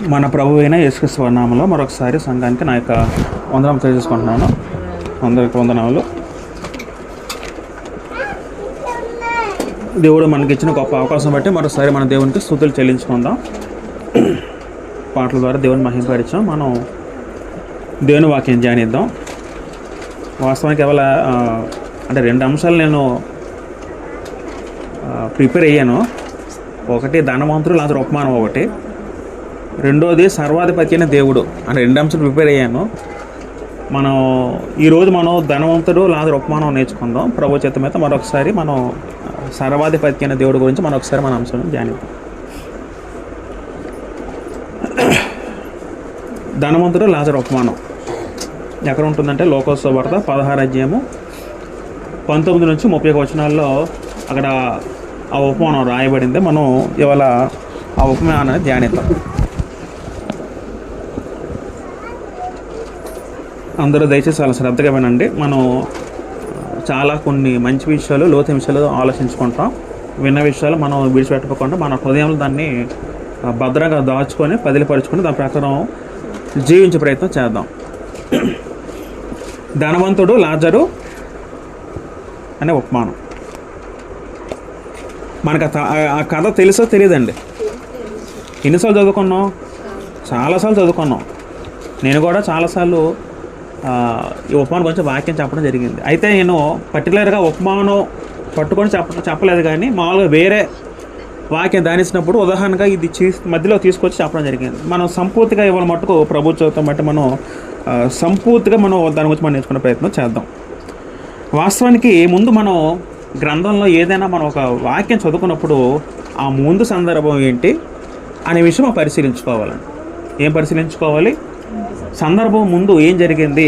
మన ప్రభు అయిన యేసుక్రీస్తు నామములో మరొకసారి సంఘానికి నా యొక్క వందనం తెలియజేసుకుంటున్నాను. అందరికి వందనాలు. దేవుడు మనకిచ్చిన గొప్ప అవకాశం బట్టి మరోసారి మన దేవునికి స్తుతులు చెల్లించుకుందాం. పాటల ద్వారా దేవుని మహిమపరిచాం. మనం దేవుని వాక్యం ధ్యానిద్దాం. వాస్తవానికి అంటే 2 అంశాలు నేను ప్రిపేర్ అయ్యాను. ఒకటి ధనవంతుడు లాజరు ఉపమానం, ఒకటి రెండోది సర్వాధిపతి అయిన దేవుడు అంటే 2 అంశాలు ప్రిపేర్ అయ్యాను. ఈరోజు మనం ధనవంతుడు లాజరు ఉపమానం నేర్చుకుందాం. ప్రభు చిత్తం అయితే మరొకసారి మనం సర్వాధిపతి అయిన దేవుడి గురించి మరొకసారి మన అంశాలను ధ్యానిద్దాం. ధనవంతుడు లాజరు ఉపమానం ఎక్కడ ఉంటుందంటే లోకోసు వార్త 16 అధ్యాయము 19 నుంచి 30 వచనాల్లో అక్కడ ఆ ఉపమానం రాయబడింది. మనం ఇవాళ ఆ ఉపమానాన్ని ధ్యానిద్దాం. అందరూ దయచేసి చాలా శ్రద్ధగా వినండి. మనం కొన్ని మంచి విషయాలు, లోతైన విషయాలు ఆలోచించుకుంటాం. విన్న విషయాలు మనం విడిచిపెట్టుకోకుండా మన హృదయంలో దాన్ని భద్రంగా దాచుకొని పదిలిపరుచుకొని దాని ప్రకారం జీవించే ప్రయత్నం చేద్దాం. ధనవంతుడు లాజరు అనే ఉపమానం. మనకు ఆ కథ తెలుసో తెలియదండి. ఎన్నిసార్లు చదువుకున్నాం? చాలాసార్లు చదువుకున్నాం. నేను కూడా చాలాసార్లు ఈ ఉపమానం గురించి వాక్యం చెప్పడం జరిగింది. అయితే నేను పర్టికులర్గా ఉపమానం పట్టుకొని చెప్పలేదు, కానీ మామూలుగా వేరే వాక్యం ధ్యానించినప్పుడు ఉదాహరణగా ఇది మధ్యలో తీసుకొచ్చి చెప్పడం జరిగింది. మనం సంపూర్తిగా ఇవాళ మట్టుకు ప్రభుత్వం బట్టి మనం సంపూర్తిగా దాని గురించి మనం నేర్చుకునే ప్రయత్నం చేద్దాం. వాస్తవానికి ముందు మనం గ్రంథంలో ఏదైనా మనం ఒక వాక్యం చదువుకున్నప్పుడు ఆ ముందు సందర్భం ఏంటి అనే విషయం మనం పరిశీలించుకోవాలండి. ఏం పరిశీలించుకోవాలి? సందర్భం ముందు ఏం జరిగింది,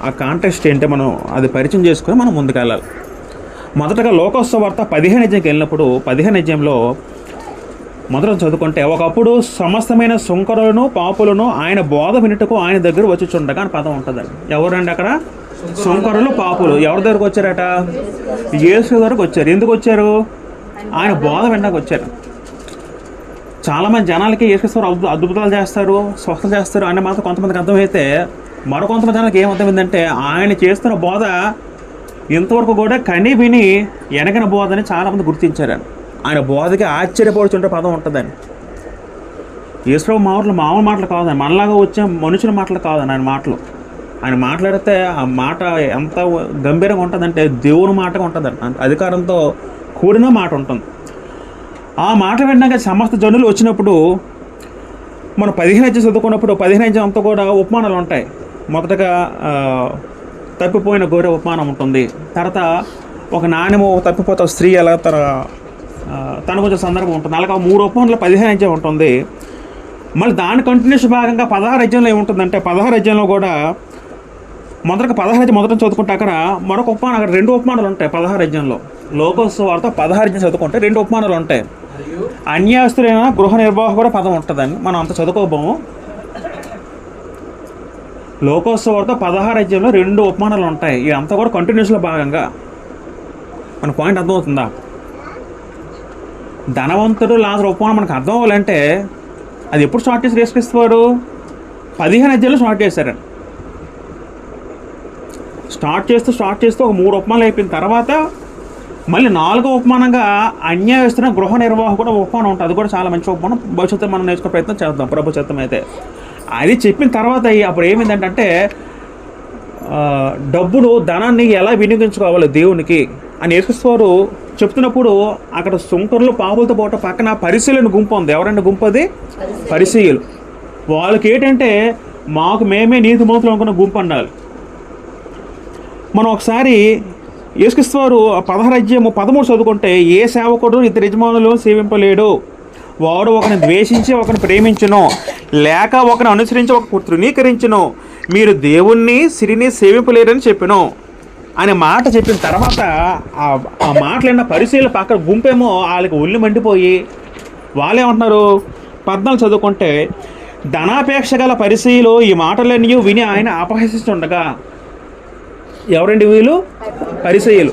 ఆ కాంటెక్స్ట్ ఏంటో మనం అది పరిచయం చేసుకొని మనం ముందుకు వెళ్ళాలి. మొదటగా లోకోసు వార్త 15 అధ్యాయంకి వెళ్ళినప్పుడు 15 అధ్యాయంలో మొదట చదువుకుంటే, ఒకప్పుడు సమస్తమైన సుంకరులను పాపులను ఆయన బోధ వినుటకు ఆయన దగ్గర వచ్చిచుండగా అని పదం ఉంటుందండి. ఎవరండి అక్కడ? సుంకరులు, పాపులు. ఎవరి దగ్గరకు వచ్చారట? యేసు దగ్గరకు వచ్చారు. ఎందుకు వచ్చారు? ఆయన బోధ వినడానికి వచ్చారు. చాలామంది జనాలకి యేసుక్రీస్తు అద్భుతాలు చేస్తారు, స్వస్థత చేస్తారు అనే మాత్రం కొంతమందికి అర్థమైతే, మరికొంతమంది జనాలకి ఏమర్థమైందంటే ఆయన చేస్తున్న బోధ ఇంతవరకు కూడా కని విని వెనకన బోధని చాలామంది గుర్తించారని. ఆయన బోధకి ఆశ్చర్యపడుతుంటే పదం ఉంటుందని. యేసు మాటలు మామూలు మాటలు కాదని, మనలాగా వచ్చే మనుషుల మాటలు కాదని ఆయన మాటలు. ఆయన మాట్లాడితే ఆ మాట ఎంత గంభీరంగా ఉంటుందంటే దేవుని మాటగా ఉంటుందంట. అధికారంతో కూడిన మాట ఉంటుంది. ఆ మాట విన్నాక సమస్త జనులు వచ్చినప్పుడు మనం 15 అధ్యాయం చదువుకున్నప్పుడు 15 అధ్యాయం అంతా కూడా ఉపమానాలు ఉంటాయి. మొదటగా తప్పిపోయిన గొర్రె ఉపమానం ఉంటుంది. తర్వాత ఒక నాణ్యము తప్పిపోతే స్త్రీ ఎలా తన కొంచెం సందర్భం ఉంటుంది. అలాగే 3 ఉపమానాలు 15 అధ్యాయం ఉంటుంది. మళ్ళీ దాని కంటిన్యూషన్ భాగంగా 16 అధ్యాయంలో ఏముంటుందంటే 16 అధ్యాయంలో కూడా మొదటగా 16 అధ్యాయం మొదట చదువుకుంటే అక్కడ మరొక ఉపమానం, అక్కడ 2 ఉపమానాలు ఉంటాయి 16 అధ్యాయంలో. లోకోసు వార్త 16 అధ్యాయం చదువుకుంటే 2 ఉపమానాలు ఉంటాయి. అన్యాయస్తులైన గృహ నిర్వాహకు కూడా పదం ఉంటుందని మనం అంత చదువుకోబోము. లోకోసు వార్త 16 అధ్యాయంలో 2 ఉపమానాలు ఉంటాయి. ఇదంతా కూడా కంటిన్యూస్లో భాగంగా. మన పాయింట్ అర్థమవుతుందా? ధనవంతుడు లాజరు ఉపమానం మనకు అర్థం అవ్వాలంటే అది ఎప్పుడు స్టార్ట్ చేసి యేసుక్రీస్తు 15 అధ్యాయంలో స్టార్ట్ చేశారండి. స్టార్ట్ చేస్తూ ఒక 3 ఉపమానాలు అయిపోయిన తర్వాత మళ్ళీ 4వ ఉపమానంగా అన్యాయస్తున్న గృహ నిర్వాహకు కూడా ఉపమానం ఉంటుంది. అది కూడా చాలా మంచి ఉపమానం. భవిష్యత్తు మనం నేర్చుకునే ప్రయత్నం చేద్దాం ప్రభు చిత్తం అయితే. అది చెప్పిన తర్వాత అప్పుడు ఏమైందంటే డబ్బును, ధనాన్ని ఎలా వినియోగించుకోవాలి దేవునికి అని యేసుక్రీస్తు చెప్తున్నప్పుడు అక్కడ సుంకరులు పాపులతో పాటు పక్కన పరిసయ్యుల గుంపు ఉంది. ఎవరంటే గుంపు? అది పరిసయ్యులు. వాళ్ళకి ఏంటంటే మేమే నీతిమంతులు అనుకున్న గుంపు అన్నారు. మనం ఒకసారి యేసుక్రీస్తు 16 అధ్యాయం 13 చదువుకుంటే, ఏ సేవకుడు 2 యజమానులను సేవింపలేడు, వాడు ఒకరిని ద్వేషించి ఒకరిని ప్రేమించును, లేక ఒకరిని అనుసరించి ఒక తృణీకరించును, మీరు దేవుణ్ణి సిరిని సేవింపలేరని చెప్పాను అనే మాట చెప్పిన తర్వాత ఆ మాటలైన పరిశీలన పక్కన గుంపేమో వాళ్ళకి ఒళ్ళు మండిపోయి వాళ్ళేమంటున్నారు? 14 చదువుకుంటే, ధనాపేక్ష గల పరిశీలు ఈ మాటలన్నీ విని ఆయన అపహసిస్తుండగా. ఎవరండి వీళ్ళు? పరిసయ్యులు.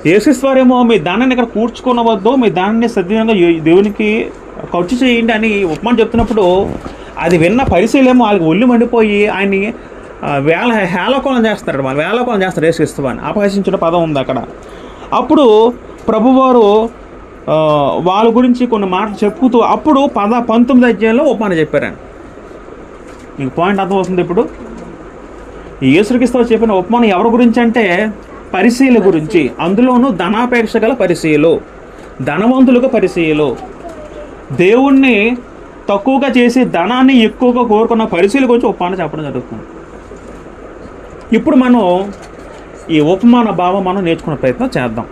యేసుక్రీస్తు మీ దానాన్ని ఇక్కడ కూర్చుకునవద్దు, మీ దానాన్ని సద్వినియోగంగా దేవునికి ఖర్చు చేయండి అని ఉపమానం చెప్తున్నప్పుడు అది విన్న పరిశీలేమో వాళ్ళకి ఒళ్ళు మండిపోయి ఆయన్ని హేళకోళం చేస్తాడు, వాళ్ళు హేళకోళం చేస్తారు యేసుక్రీస్తు అని. అపహసించిన పదం ఉంది అక్కడ. అప్పుడు ప్రభువారు వాళ్ళ గురించి కొన్ని మాటలు చెప్పుతూ అప్పుడు 19 అధ్యాయంలో ఉపమానం చెప్పారండి. మీకు పాయింట్ అర్థమవుతుంది. ఇప్పుడు యేసుక్రీస్తు చెప్పిన ఉపమానం ఎవరి గురించి అంటే పరిశీల గురించి. అందులోనూ ధనాపేక్ష గల పరిశీలు, ధనవంతులుగా పరిశీలు, దేవుణ్ణి తక్కువగా చేసి ధనాన్ని ఎక్కువగా కోరుకున్న పరిశీల గురించి ఉపమానం చెప్పడం జరుగుతుంది. ఇప్పుడు మనం ఈ ఉపమాన భావం మనం నేర్చుకునే ప్రయత్నం చేద్దాం.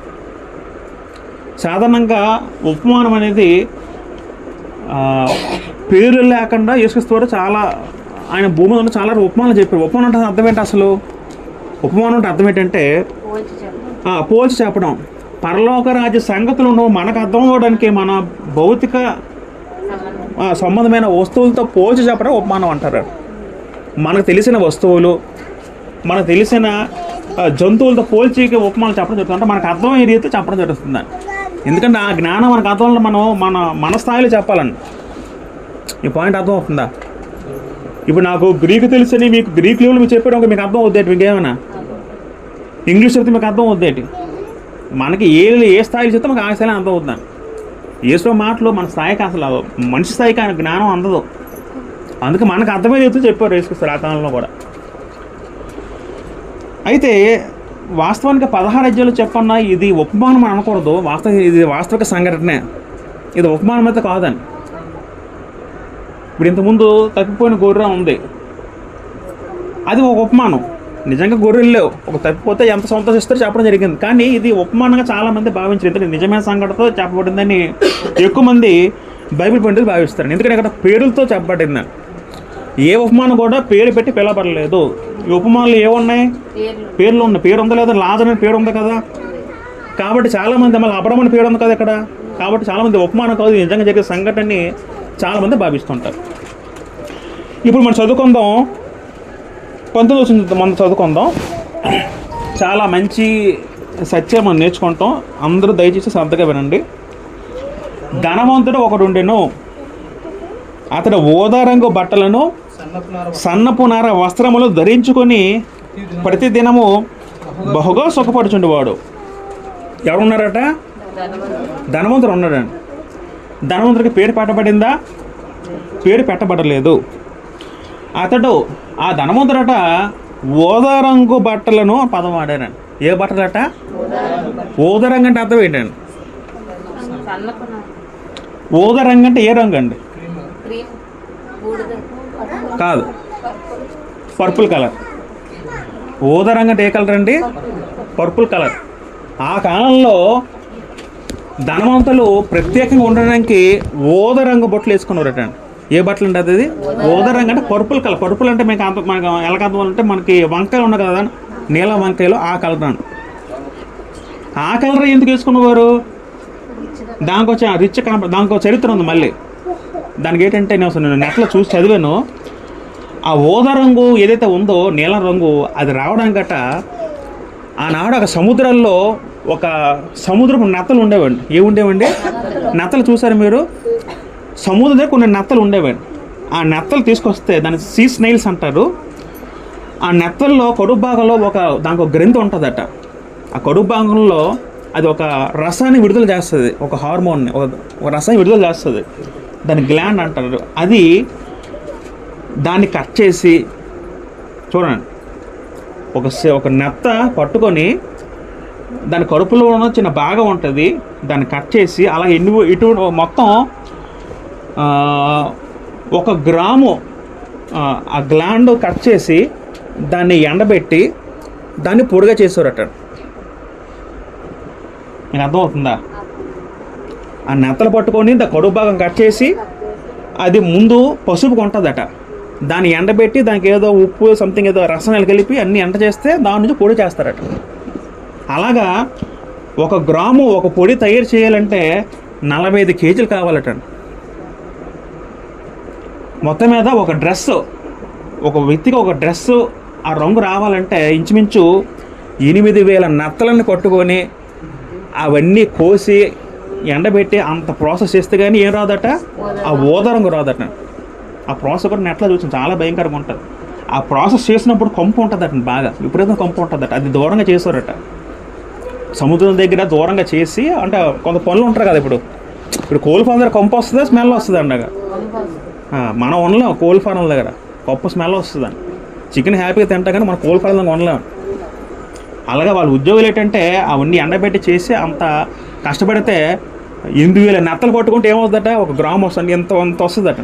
సాధారణంగా ఉపమానం అనేది పేరు లేకుండా యేసుక్రీస్తు చాలా ఆయన భూమి ఉన్న చాలా ఉపమానాలు చెప్పారు. ఉపమానం అంటే అర్థం ఏంటి అసలు? ఉపమానం అంటే అర్థం ఏంటంటే పోల్చి చెప్పడం. పరలోక రాజ్య సంగతులను మనకు అర్థం అవ్వడానికి మన భౌతిక సంబంధమైన వస్తువులతో పోల్చి చెప్పడం ఉపమానం అంటారు. మనకు తెలిసిన వస్తువులు, మనకు తెలిసిన జంతువులతో పోల్చి ఉపమానం చెప్పడం జరుగుతుంది. అంటే మనకు అర్థమయ్యే రీతిలో చెప్పడం జరుగుతుందని. ఎందుకంటే ఆ జ్ఞానం మనకు అర్థంలో మనం మన స్థాయిలో చెప్పాలండి. ఈ పాయింట్ అర్థం అవుతుందా? ఇప్పుడు నాకు గ్రీకు తెలుసని మీకు గ్రీక్ లెవెల్ మీకు చెప్పడం మీకు అర్థం అవుద్దేటి, మీకు ఏమైనా ఇంగ్లీష్ చెప్తే మీకు అర్థం అవుద్దేటి? మనకి ఏ స్థాయిలో చెప్తే మనకు ఆ స్థాయిలో అర్థం అవుతుందని. ఏసో మాటలు మన స్థాయికి అసలు మనిషి స్థాయికి ఆయన జ్ఞానం అందదు. అందుకే మనకు అర్థమయ్యే రీతిలో చెప్పారు యేసుక్రీస్తు ఆ కాలంలో కూడా. అయితే వాస్తవానికి 16 అధ్యాయాలు చెప్పన్నా ఇది ఉపమానం అని అనకూడదు. ఇది వాస్తవిక సంఘటనే, ఇది ఉపమానం అయితే కాదని. ఇప్పుడు ఇంతకుముందు తప్పిపోయిన గొర్రె ఉంది, అది ఒక ఉపమానం. నిజంగా గొర్రెలు లేవు, ఒక తప్పిపోతే ఎంత సంతోషిస్తారో చెప్పడం జరిగింది. కానీ ఇది ఉపమానంగా చాలామంది భావించారు. ఎందుకంటే నిజమైన సంఘటనతో చెప్పబడిందని ఎక్కువ మంది బైబిల్ పండితులు భావిస్తారు. ఎందుకంటే ఇక్కడ పేరులతో చెప్పబడిందని. ఏ ఉపమానం కూడా పేరు పెట్టి పిలవబడలేదు. ఈ ఉపమానాలు ఏమున్నాయి? పేర్లు ఉన్నాయి. పేరు ఉందా లేదా? లాజరు అనే పేరు ఉంది కదా. కాబట్టి చాలామంది మళ్ళీ అబ్రహాము అనే పేరు ఉంది కదా ఇక్కడ. కాబట్టి చాలామంది ఉపమానం కాదు, నిజంగా జరిగే సంఘటనని చాలామంది భావిస్తుంటారు. ఇప్పుడు మనం చదువుకుందాం, 19వ వచనం మనం చదువుకుందాం. చాలా మంచి సత్యం మనం నేర్చుకుంటాం. అందరూ దయచేసి శ్రద్ధగా వినండి. ధనవంతుడు ఒకడుండెను, అతడు ఊదా రంగు బట్టలను సన్నపు నార వస్త్రములు ధరించుకొని ప్రతి దినము బహుగా సుఖపడుచుండేవాడు. ఎవరున్నారట? ధనవంతుడు ఉన్నాడండి. ధనవంతుడికి పేరు పెట్టబడిందా? పేరు పెట్టబడలేదు. అతడు ఆ ధనవంతుడట ఊదా రంగు బట్టలను పదం వాడానండి. ఏ బట్టలట? ఊదా రంగు అంటే అర్థం ఏంటండి? ఊదా రంగు అంటే ఏ రంగు అండి? కాదు, పర్పుల్ కలర్. ఊదా రంగు అంటే ఏ కలర్ అండి? Purple colour. ఆ కాలంలో ధనవంతులు ప్రత్యేకంగా ఉండడానికి ఊదా రంగు బట్టలు వేసుకున్నారట. ఏ బట్టలు అంటే అది ఊదా రంగు అంటే పర్పుల్ కలర్. పర్పుల్ అంటే మనకు ఎలాగర్థం అంటే మనకి వంకాయలు ఉన్నాయి కదా, నీల వంకాయలు, ఆ కలర్ అండి. ఆ కలర్ ఎందుకు వేసుకునేవారు? దానికి వచ్చి రిచ్ దానికి ఒక చరిత్ర ఉంది. మళ్ళీ దానికి ఏంటంటే నేను నెట్లో చూసి చదివాను. ఆ ఊదా రంగు ఏదైతే ఉందో, నీలం రంగు, అది రావడానికట ఆనాడు ఒక సముద్రంలో ఒక సముద్రపు నత్తలు ఉండేవండి. ఏముండేవండి? నత్తలు చూసారు మీరు? సముద్రంలో కొన్ని నత్తలు ఉండేవండి. ఆ నత్తలు తీసుకొస్తే దాన్ని సీ స్నైల్స్ అంటారు. ఆ నెత్తల్లో కడుపు భాగంలో దానికి ఒక గ్రంథి ఉంటుందట. ఆ కడుపు భాగంలో అది ఒక రసాన్ని విడుదల చేస్తుంది, ఒక హార్మోన్ని, ఒక రసాన్ని విడుదల చేస్తుంది. దాన్ని గ్లాండ్ అంటారు. అది దాన్ని కట్ చేసి చూడండి, ఒక నెత్త పట్టుకొని దాని కడుపులో ఉన్న చిన్న భాగం ఉంటుంది, దాన్ని కట్ చేసి అలా ఇటు మొత్తం 1 గ్రాము ఆ గ్లాండ్ కట్ చేసి దాన్ని ఎండబెట్టి దాన్ని పొడిగా చేసేవారట. మీకు అర్థమవుతుందా? ఆ నెత్తలు పట్టుకొని కడుపు భాగం కట్ చేసి అది ముందు పసుపు ఉంటుందట, దాన్ని ఎండబెట్టి దానికి ఏదో ఉప్పు సంథింగ్ ఏదో రసాయనాలు కలిపి అన్నీ ఎండ చేస్తే దాని నుంచి పొడి చేస్తారట. అలాగా 1 గ్రాము ఒక పొడి తయారు చేయాలంటే 45 కేజీలు కావాలట. మొత్తం మీద ఒక డ్రెస్, ఒక వ్యక్తికి ఒక డ్రెస్సు ఆ రంగు రావాలంటే ఇంచుమించు 8,000 నత్తలను పట్టుకొని అవన్నీ కోసి ఎండబెట్టి అంత ప్రాసెస్ చేస్తే కానీ ఏం రాదట? ఆ ఊదా రంగు రాదట. ఆ ప్రాసెస్ కూడా నెట్లో చూసాను, చాలా భయంకరంగా ఉంటుంది. ఆ ప్రాసెస్ చేసినప్పుడు కంపు ఉంటుందట, బాగా విపరీతంగా కంపు ఉంటుందట. అది దూరంగా చేశారట, సముద్రం దగ్గర దూరంగా చేసి. అంటే కొంత పనులు ఉంటారు కదా, ఇప్పుడు కోళ్ళ ఫారం దగ్గర కంపు వస్తుందా, స్మెల్ వస్తుంది అండగా. మనం ఉండలేం కోళ్ళ ఫారం దగ్గర, గొప్ప స్మెల్ వస్తుందండి. చికెన్ హ్యాపీగా తింటా కానీ మన కోళ్ళ ఫారం దగ్గర ఉండలేం. అలాగే వాళ్ళ ఉద్యోగులు ఏంటంటే అవన్నీ ఎండబెట్టి చేసి అంత కష్టపడితే 8,000 నెత్తలు కొట్టుకుంటే ఏమవుతుందట, 1 గ్రాము వస్తుంది, ఎంత వస్తుందట.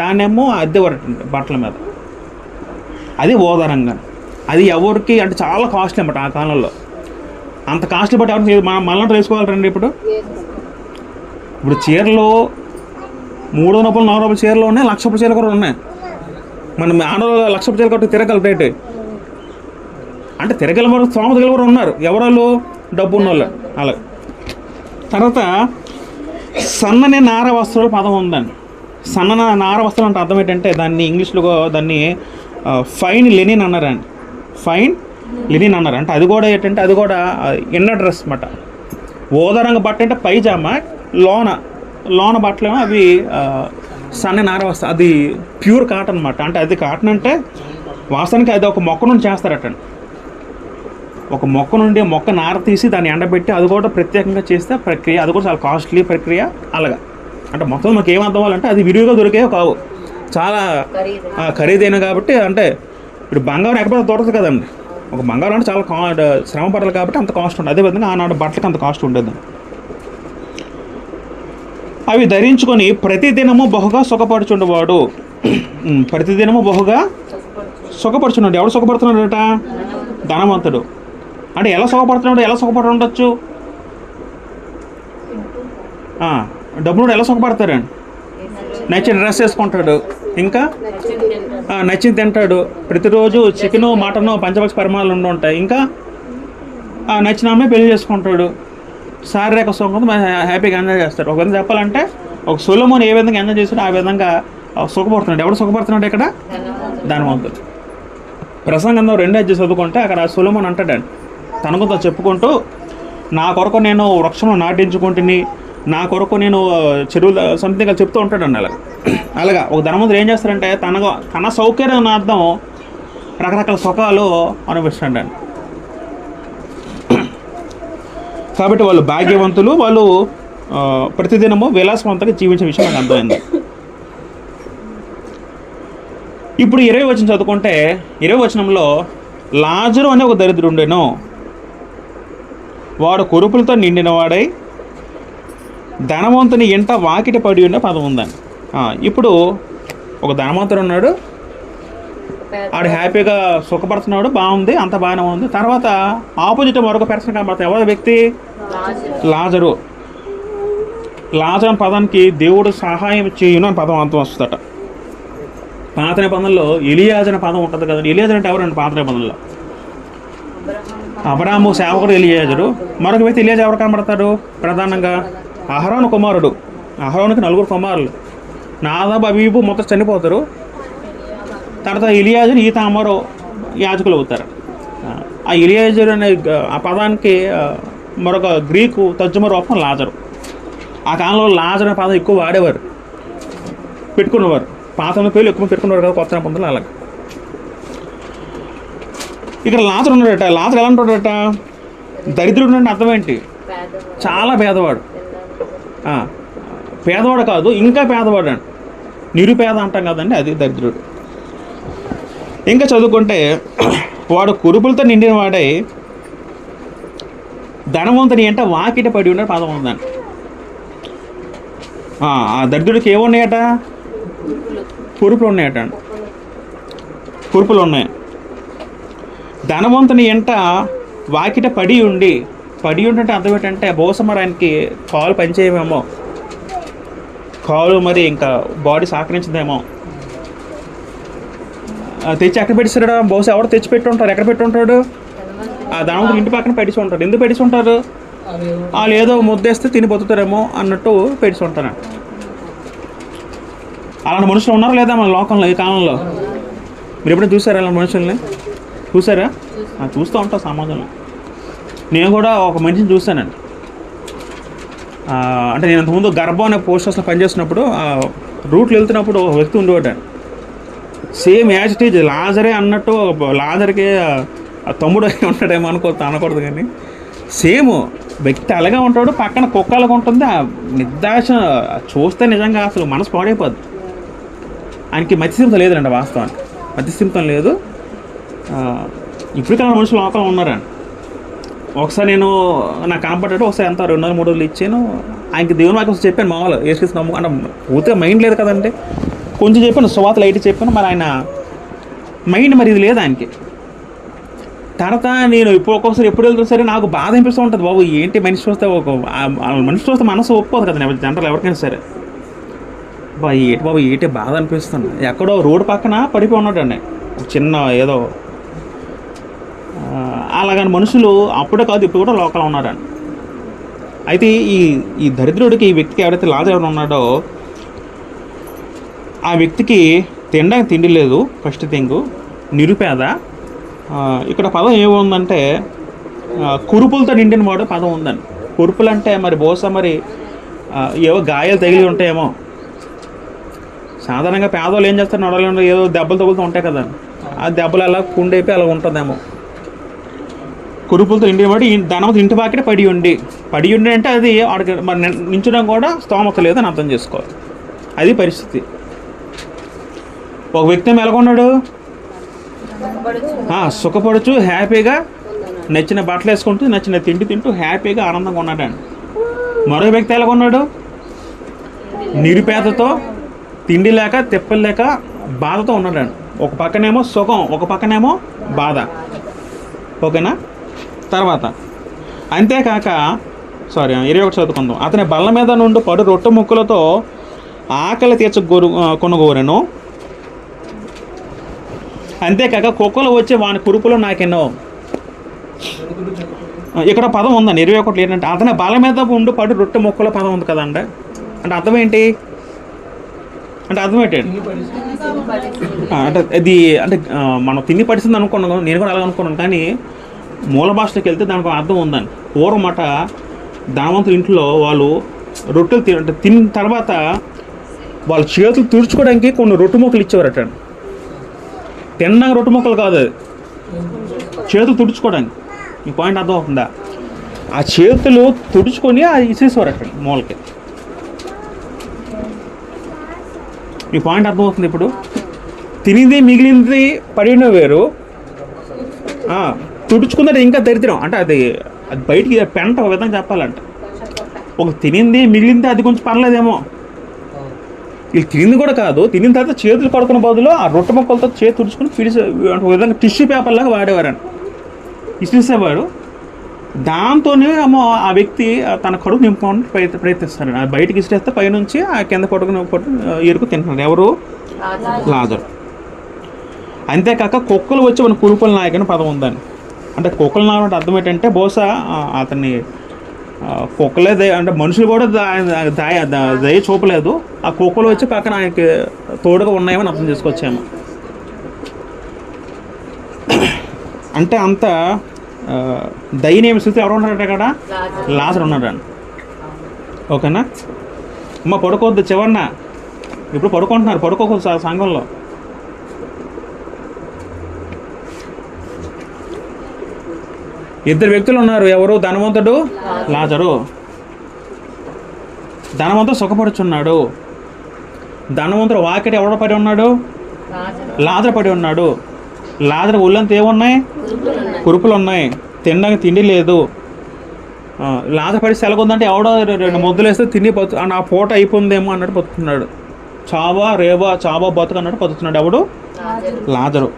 దాన్నేమో అద్దె బట్టల మీద. అది ఓదారంగా. అది ఎవరికి అంటే చాలా కాస్ట్లీ అన్నమాట ఆ కాలంలో. అంత కాస్ట్లీ బట్టి ఎవరికి మళ్ళీ తెలుసుకోవాలండి. ఇప్పుడు చీరలు 300 రూపాయలు 400 రూపాయల చీరలు ఉన్నాయి, 1,00,000 రూపాయల చీరలు కూడా ఉన్నాయి. మనం ఆడవాళ్ళు 1,00,000 రూపాయల చీర కట్టి తిరగల రేటు. అంటే తిరగల వరకు స్తోమత గల కూడా ఉన్నారు, ఎవరు డబ్బు ఉన్న వాళ్ళు. అలా తర్వాత సన్నని నార వస్త్రాలు పదం ఉందండి. సన్న నార వస్త్రాలు అంటే అర్థం ఏంటంటే దాన్ని ఇంగ్లీష్లో దాన్ని ఫైన్ లెనిన్ అన్నారండి. ఫైన్ లెనిన్ అన్నారు. అంటే అది కూడా ఏంటంటే అది కూడా ఇన్నర్ డ్రెస్ అన్నమాట. ఓదారంగ బట్ట అంటే పైజామా, లోన బట్టలేమో అవి సన్న నార వస్త్రం. అది ప్యూర్ కాటన్ అన్నమాట. అంటే అది కాటన్ అంటే వాస్తవానికి అది ఒక మొక్క నుండి చేస్తారటండి. ఒక మొక్క నార తీసి దాన్ని ఎండబెట్టి అది కూడా ప్రత్యేకంగా చేస్తే ప్రక్రియ. అది కూడా చాలా కాస్ట్లీ ప్రక్రియ. అలాగా అంటే మొత్తం మాకు ఏమర్థం అవ్వాలంటే అది విరివిగా దొరికేవి కావు, చాలా ఖరీదైన. కాబట్టి అంటే ఇప్పుడు బంగారం ఎక్కడిపోతే దొరకదు కదండి. ఒక బంగారం అంటే చాలా శ్రమ పడాలి కాబట్టి అంత కాస్ట్ ఉంటుంది. అదేవిధంగా ఆనాడు బట్టలకి అంత కాస్ట్ ఉండేది. అవి ధరించుకొని ప్రతిదినము బహుగా సుఖపడుచుండేవాడు. ప్రతిదినము బహుగా సుఖపడుచున్నాడు. ఎవడు సుఖపడుతున్నాడట? ధనవంతుడు. అంటే ఎలా సుఖపడుతున్నాడు? ఎలా సుఖపడి ఉండొచ్చు? డబ్బులు ఎలా సుఖపడతారండి? నచ్చిన డ్రెస్ వేసుకుంటాడు, ఇంకా నచ్చింది తింటాడు. ప్రతిరోజు చికెను మటను పంచపక్ష పరిమాణాలు ఉండి ఉంటాయి. ఇంకా నచ్చిన అమ్మాయి పెళ్లి చేసుకుంటాడు. శారీరక సుఖం హ్యాపీగా ఎంజాయ్ చేస్తాడు. ఒక విధంగా చెప్పాలంటే ఒక సొలొమోను ఏ విధంగా ఎంజాయ్ చేస్తాడో ఆ విధంగా సుఖపడుతున్నాడు. ఎవడు సుఖపడుతున్నాడు ఇక్కడ? ధనవంతుడు. ప్రసంగంలో 2 చదువుకుంటే అక్కడ సొలొమోను అంటాడండి తనకు తాను చెప్పుకుంటూ, నా కొరకు నేను వృక్షంలో నాటించుకుంటుని, నా కొరకు నేను చెరువులు సంథింగ్ చెప్తూ ఉంటాడండి. అలాగా ఒక ధనవంతుడు ఏం చేస్తారంటే తన సౌకర్యం అర్థం రకరకాల సుఖాలు అనుభవిస్తాడండి. కాబట్టి వాళ్ళు భాగ్యవంతులు, వాళ్ళు ప్రతిదినము విలాసవంతంగా జీవించే విషయం నాకు అర్థమైంది. ఇప్పుడు 20 వచనం చదువుకుంటే 20 వచనంలో లాజరు అనే ఒక దరిద్రుడు ఉండెను, వాడు కురుపులతో నిండినవాడై ధనవంతుని ఇంట వాకిట పడి ఉండే పదం ఉందండి. ఇప్పుడు ఒక ధనవంతుడు ఉన్నాడు, ఆడు హ్యాపీగా సుఖపడుతున్నాడు, బాగుంది, అంత బాగానే ఉంది. తర్వాత ఆపోజిట్ మరొక పర్సన్ కనబడుతుంది. ఎవరో వ్యక్తి? లాజరు. లాజరు అనే పదానికి దేవుడు సహాయం చేయును అని పదం అంతం వస్తుందట. పాత నిబంధనలో ఎలియాజరు అనే పదం ఉంటుంది కదండి. ఎలియాజరు అంటే ఎవరండి పాత నిబంధనలో? అబ్రాహాము సేవకుడు ఎలియాజరు. మరొక వ్యక్తి ఎలియాజరు ఎవరు కనబడతాడు? ప్రధానంగా అహరోను కుమారుడు. అహరోనుకి 4 కుమారులు. నాదాబు అబీబు మొత్తం చనిపోతారు. తర్వాత ఎలియాజరు ఈతామారు యాజకులు అవుతారు. ఆ ఎలియాజరు అనే ఆ పదానికి మరొక గ్రీకు తర్జుమా రూపం లాజరు. ఆ కాలంలో లాజరు అనే పదం ఎక్కువ వాడేవారు, పెట్టుకునేవారు. పాత పేర్లు ఎక్కువ పెట్టుకునేవారు కదా కొత్త నిబంధనలు. అలాగే ఇక్కడ లాజరు ఉన్నాడట. లాజరు ఎలా ఉంటాడట? దరిద్రుడు అంటే అర్థం ఏంటి? చాలా పేదవాడు. పేదవాడు కాదు, ఇంకా పేదవాడు అండి. నిరుపేద అంటాం కదండి, అది దరిద్రుడు. ఇంకా చదువుకుంటే వాడు కురుపులతో నిండిన వాడై ధనవంతుని అంటే వాకిట పడి ఉన్న పదం ఉందండి. ఆ దరిద్రుడికి ఏమున్నాయట? కురుపులు ఉన్నాయట అండి. కురుపులు ఉన్నాయి. ధనవంతుని ఎంట వాకిట పడి ఉంటే అర్థం ఏంటంటే బహుశా మరి ఆయనకి కాలు పనిచేయమేమో, కాలు మరి ఇంకా బాడీ సహకరించదేమో. తెచ్చి ఎక్కడ పెట్టిస్తాడు? బహుశా ఎవరు తెచ్చి పెట్టి ఉంటారు. ఎక్కడ పెట్టి ఉంటాడు? ఆ ధనవంతుడు ఇంటి పక్కన పెట్టించి ఉంటాడు. ఎందుకు పెట్టించి ఉంటారు? వాళ్ళు ఏదో ముద్దేస్తే తిని బతుకుతారేమో అన్నట్టు పెట్టించి ఉంటారు. అలాంటి మనుషులు ఉన్నారా లేదా మన లోకంలో ఈ కాలంలో? మీరు ఎప్పుడైనా చూసారా అలాంటి మనుషుల్ని? చూసారా? చూస్తూ ఉంటాం సమాజంలో. నేను కూడా ఒక మనిషిని చూశానండి. అంటే నేను ఇంతకుముందు గర్భం అనే పోస్ట్ ఆఫీస్లో పనిచేస్తున్నప్పుడు రూట్లో వెళ్తున్నప్పుడు ఒక వ్యక్తి ఉండేవాడు. సేమ్ యాజ్ ఇట్ ఈజ్ లాజరే అన్నట్టు లాజర్కి తమ్ముడు ఉంటాడేమో అనకూడదు కానీ సేమ్ వ్యక్తి అలాగే ఉంటాడు, పక్కన కుక్క అలాగా ఉంటుంది. ఆ నిర్దాశ చూస్తే నిజంగా అసలు మనసు పాడైపోద్ది. ఆయనకి మత్స్యసింతం లేదండి, వాస్తవానికి మత్స్యసింతం లేదు. ఇప్పటికీ మనుషులు లోకంలో ఉన్నారండి. ఒకసారి నేను నాకు కనపడ్డాడు, ఒకసారి ఎంత 2-3 రోజులు ఇచ్చాను ఆయనకి. దేవుని వాక్యం చెప్పాను, మామూలు ఏసుక్రీస్తు నమ్ము అంటే పూర్తిగా మైండ్ లేదు కదండి, కొంచెం చెప్పాను, సువాత లైట్ చెప్పాను. మరి ఆయన మైండ్ మరి ఇది లేదు ఆయనకి. తర్వాత నేను ఒక్కొక్కసారి ఎప్పుడు వెళ్తున్నా సరే నాకు బాధ అనిపిస్తూ ఉంటుంది. బాబు ఏంటి మనిషి చూస్తే మనిషి చూస్తే మనసు ఒప్పుకోదు కదా జనరల్ ఎవరికైనా సరే. బాబు ఏంటి బాధ అనిపిస్తుంది. ఎక్కడో రోడ్డు పక్కన పడిపోయి ఉన్నాడండి చిన్న ఏదో. అలాగని మనుషులు అప్పుడే కాదు ఇప్పుడు కూడా లోకల్ ఉన్నారండి. అయితే ఈ దరిద్రుడికి, ఈ వ్యక్తికి ఎవరైతే లాజరు ఉన్నాడో ఆ వ్యక్తికి తినడానికి తిండి లేదు. ఫస్ట్ థింగ్ నిరుపేద. ఇక్కడ పదం ఏముందంటే కురుపులతో నిండిన వాడు పదం ఉందండి. కురుపులు అంటే మరి బహుశా మరి ఏవో గాయాలు తగిలి ఉంటాయేమో. సాధారణంగా పేదవాళ్ళు ఏం చేస్తారు, నడవలు ఏదో దెబ్బలు తగులుతూ ఉంటాయి కదా, ఆ దెబ్బలు అలా కుండైపోయి అలా ఉంటుందేమో. కురుపులతో నిండిన వాడు ధనవంతుడు ఇంటి పాకిట పడి ఉండి అంటే అది వాడికి మరి నించడం కూడా స్తోమత లేదని అర్థం చేసుకోవాలి. అది పరిస్థితి. ఒక వ్యక్తి ఎలాగొన్నాడు, సుఖపడుచు హ్యాపీగా నచ్చిన బట్టలు వేసుకుంటూ నచ్చిన తిండి తింటూ హ్యాపీగా ఆనందంగా ఉన్నాడండి. మరో వ్యక్తి ఎలాగొన్నాడు, నిరుపేదతో తిండి లేక తిప్పలు లేక బాధతో ఉన్నాడండి. ఒక పక్కనేమో సుఖం, ఒక పక్కనేమో బాధ. ఓకేనా. తర్వాత అంతేకాక 21 చదువుకుందాం. అతని బల్ల మీద నుండి పడు రొట్టె ముక్కలతో ఆకలి కొనుగోరెను. అంతేకాక కుక్కలు వచ్చి వాని కురుపులో నాకెన్నో. ఇక్కడ పదం ఉందండి 21 ఏంటంటే అతని బల్ల మీద ఉండి పడు రొట్టె ముక్కల పదం ఉంది కదండి. అంటే అర్థం ఏంటి అంటే అంటే ఇది అంటే మనం తిని పడిసింది అనుకున్నాను, నేను కూడా అలాగ అనుకున్నాను. కానీ మూల భాషలోకి వెళ్తే దానికి అర్థం ఉందండి. పూర్వమాట ధనవంతుల ఇంట్లో వాళ్ళు రొట్టెలు తిన్న తర్వాత వాళ్ళ చేతులు తుడుచుకోవడానికి కొన్ని రొట్టె ముక్కలు ఇచ్చేవారట. తిన్నాక రొట్టె ముక్కలు కాదు, అది చేతులు తుడుచుకోవడానికి. ఈ పాయింట్ అర్థం అవుతుందా? ఆ చేతులు తుడుచుకొని అది ఇచ్చేసేవారట మూలకి. ఈ పాయింట్ అర్థమవుతుంది. ఇప్పుడు తినింది మిగిలింది పడిన వేరు, తుడుచుకుందంటే ఇంకా దరిద్రం. అంటే అది బయటికి పెంట ఒక విధంగా చెప్పాలంటే, ఒక తినింది మిగిలింది అది కొంచెం పర్లేదేమో. వీళ్ళు తినింది కూడా కాదు, తినిన తర్వాత చేతులు కడుకున్న బదులు ఆ రొట్టె మొక్కలతో చేతి తుడుచుకుని ఒక విధంగా టిష్యూ పేపర్లాగా వాడేవారని ఇసిసేవాడు. దాంతోనే ఆ వ్యక్తి తన కడుపు నింపుకోవడానికి ప్రయత్నిస్తాడు. బయటకి ఇసిరేస్తే పైనుంచి ఆ కింద పడుకుని ఎరుకు తింటున్నాడు. ఎవరు? లాజరు. అంతేకాక కుక్కలు వచ్చి మన కురుపుల నాయకుని పదం ఉందని. అంటే కుక్కల నాయకుడు అర్థం ఏంటంటే బహుశా అతన్ని కుక్కలే అంటే మనుషులు కూడా దయ చూపలేదు, ఆ కుక్కలు వచ్చి పక్కన ఆయనకి తోడుగా ఉన్నాయేమని అర్థం చేసుకొచ్చాము. అంటే అంత దయనీయ స్థితి ఎవరు ఉన్నారట అక్కడ? లాజరు ఉన్నాడు. ఓకేనా. అమ్మ పడుకోవద్దు చివరిన, ఇప్పుడు పడుకుంటున్నారు, పడుకోకూడదు సంఘంలో. ఇద్దరు వ్యక్తులు ఉన్నారు. ఎవరు? ధనవంతుడు, లాజరు. ధనవంతుడు సుఖపడుచున్నాడు. ధనవంతుడు వాకిట ఎవడ పడి ఉన్నాడు? లాజరు పడి ఉన్నాడు. లాజరు ఒళ్ళంతా ఏమున్నాయి? కురుపులు ఉన్నాయి. తినడానికి తిండి లేదు. లాజరు పడి సెలవుందంటే ఎవడో 2 ముద్దలు వేస్తే తిని ఆ పూట అయిపోయిందేమో అన్నట్టు బతుకుతున్నాడు. చావా బతుకు అన్నట్టు బతుకుతున్నాడు. ఎవడు? లాజరు.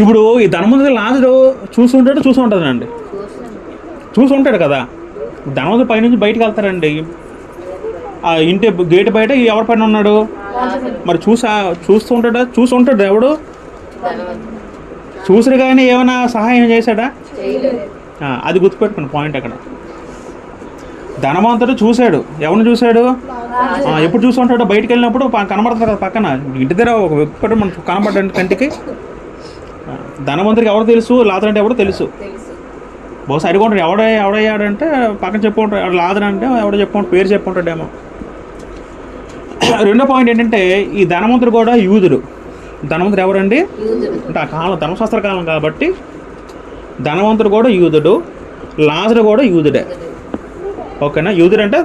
ఇప్పుడు ఈ ధనవంతుడు లాజరు చూసి ఉంటాడండి, చూసి ఉంటాడు కదా. ధనవంతుడు పైనుంచి బయటకు వెళ్తారండి, ఆ ఇంటి గేటు బయట ఎవరి పైన ఉన్నాడు? మరి చూసి ఉంటాడు. ఎవడు? చూసాడు కానీ ఏమైనా సహాయం చేశాడా? అది గుర్తుపెట్టుకుని పాయింట్ అక్కడ. ధనవంతుడు చూశాడు. ఎవరిని చూశాడు? ఎప్పుడు చూసి ఉంటాడు? బయటకు వెళ్ళినప్పుడు కనబడతారు కదా పక్కన. ఇంటి దగ్గర ఒక వ్యక్తి మనకు కనబడ్డాడు కంటికి. ధనవంతుడికి ఎవరు తెలుసు? లాజరు అంటే ఎవడో తెలుసు. బహుశా అడుగుంటాడు ఎవడయ్యాడంటే పక్కన చెప్పుకుంటాడు. లాజరు అంటే ఎవడో చెప్పుకుంటాడు, పేరు చెప్పుకుంటాడేమో. రెండో పాయింట్ ఏంటంటే ఈ ధనవంతుడు కూడా యూదుడు. ధనవంతుడు ఎవరండి అంటే ఆ కాలం ధర్మశాస్త్ర కాలం కాబట్టి ధనవంతుడు కూడా యూదుడు, లాజరు కూడా యూదుడే. ఓకేనా? యూదుడు అంటే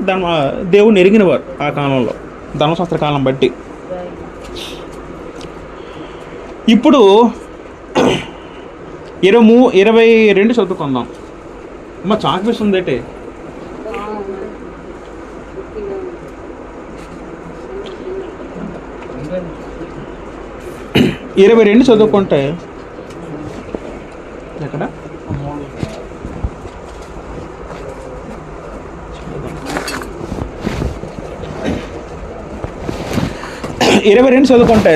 దేవుడిని ఎరిగినవారు ఆ కాలంలో ధర్మశాస్త్ర కాలం బట్టి. ఇప్పుడు 22 చదువుకుందాం. అమ్మ చాక్ పీస్ ఉందేంటి? 22 చదువుకుంటే ఎక్కడ 22 చదువుకుంటే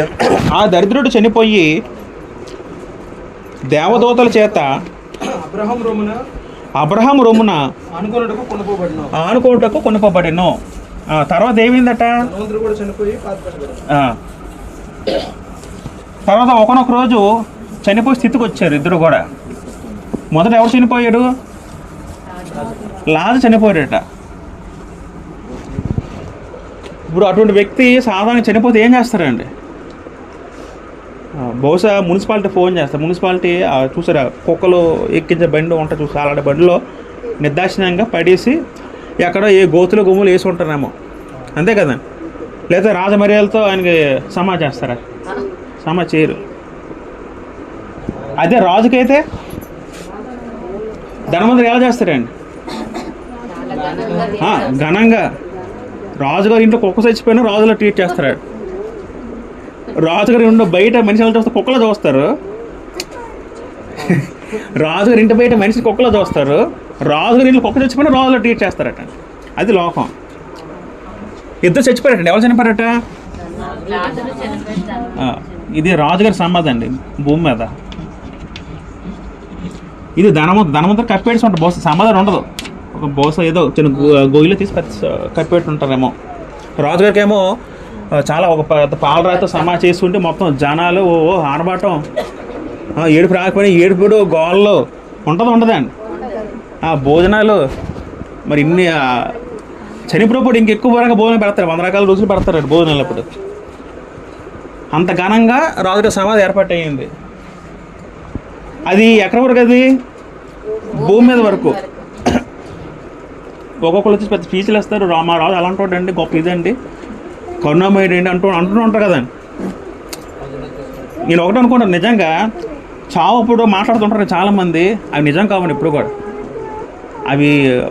ఆ దరిద్రుడు చనిపోయి దేవదూతల చేత అబ్రహాము రొమ్మున ఆనుకోటకు కొనుకోబడెను. తర్వాత ఏమైందట? తర్వాత ఒకనొక రోజు చనిపోయే స్థితికి వచ్చారు ఇద్దరు కూడా. మొదట ఎవరు చనిపోయాడు? లాజరు చనిపోయాడట. ఇప్పుడు అటువంటి వ్యక్తి సాధారణ చనిపోతే ఏం చేస్తారండి? బహుశా మున్సిపాలిటీ ఫోన్ చేస్తారు. మున్సిపాలిటీ చూసారా, కుక్కలు ఎక్కించే బండి ఉంటుంది చూసి, అలాంటి బండిలో నిర్దాక్షిణ్యంగా పడేసి ఎక్కడో ఏ గోతులు గుమ్ములు వేసి ఉంటారేమో, అంతే కదా. లేదా రాజమర్యాదలతో ఆయనకి సమా చేస్తారా? సమా చేయరు. అదే రాజుకైతే ధనవంతుడు ఎలా చేస్తారండి? ఘనంగా రాజుగారి ఇంట్లో కుక్క చచ్చిపోయినా రాజులో ట్రీట్ చేస్తాడు. రాజుగారి ఇంట్లో బయట మనిషి ఎలా చూస్తారు? కుక్కలో చూస్తారు. రాజుగారి ఇంటి బయట మనిషి కుక్కలో చూస్తారు. రాజుగారి ఇంట్లో కుక్క చచ్చిపోయినా రాజులో ట్రీట్ చేస్తారట. అది లోకం. ఇద్దరు చచ్చిపోయారట. ఎవరు చనిపోయారట? ఇది రాజుగారి సమాధి అండి భూమి మీద. ఇది ధనవంతుడు కప్పెట్టి ఉంటారు. బహుశా సమాధానం ఉండదు. ఒక బహుశా ఏదో చిన్న గొయ్యిలో తీసి కప్పెట్టి ఉంటారేమో. రాజుగారికి ఏమో చాలా ఒక పెద్ద పాలరాయితో సమా చేసుకుంటే మొత్తం జనాలు ఆనబాటం, ఏడుపు రాకపోయినా ఏడుపుడు గోళ్ళు ఉండదండి. భోజనాలు మరి ఇన్ని చనిపోయినప్పుడు ఇంకెక్కువ పరంగా భోజనం పెడతారు. 100 రకాల రుచులు పెడతారండి భోజనాలు. అప్పుడు అంత ఘనంగా రాజుగారి సమాధి ఏర్పాటు అయ్యింది. అది ఎక్కడి వరకు? అది భూమి మీద వరకు. ఒక్కొక్కరు వచ్చి పెద్ద స్పీచ్లు వేస్తారు. మా రాజు అలా అంటాడండి, గొప్ప ఇదండి, కరుణామయుడు అండి అంటూ ఉంటారు కదండి. నేను ఒకటి అనుకుంటాను, నిజంగా చావు అప్పుడు మాట్లాడుతుంటారు చాలామంది. అవి నిజం కావండి ఎప్పుడు కూడా. అవి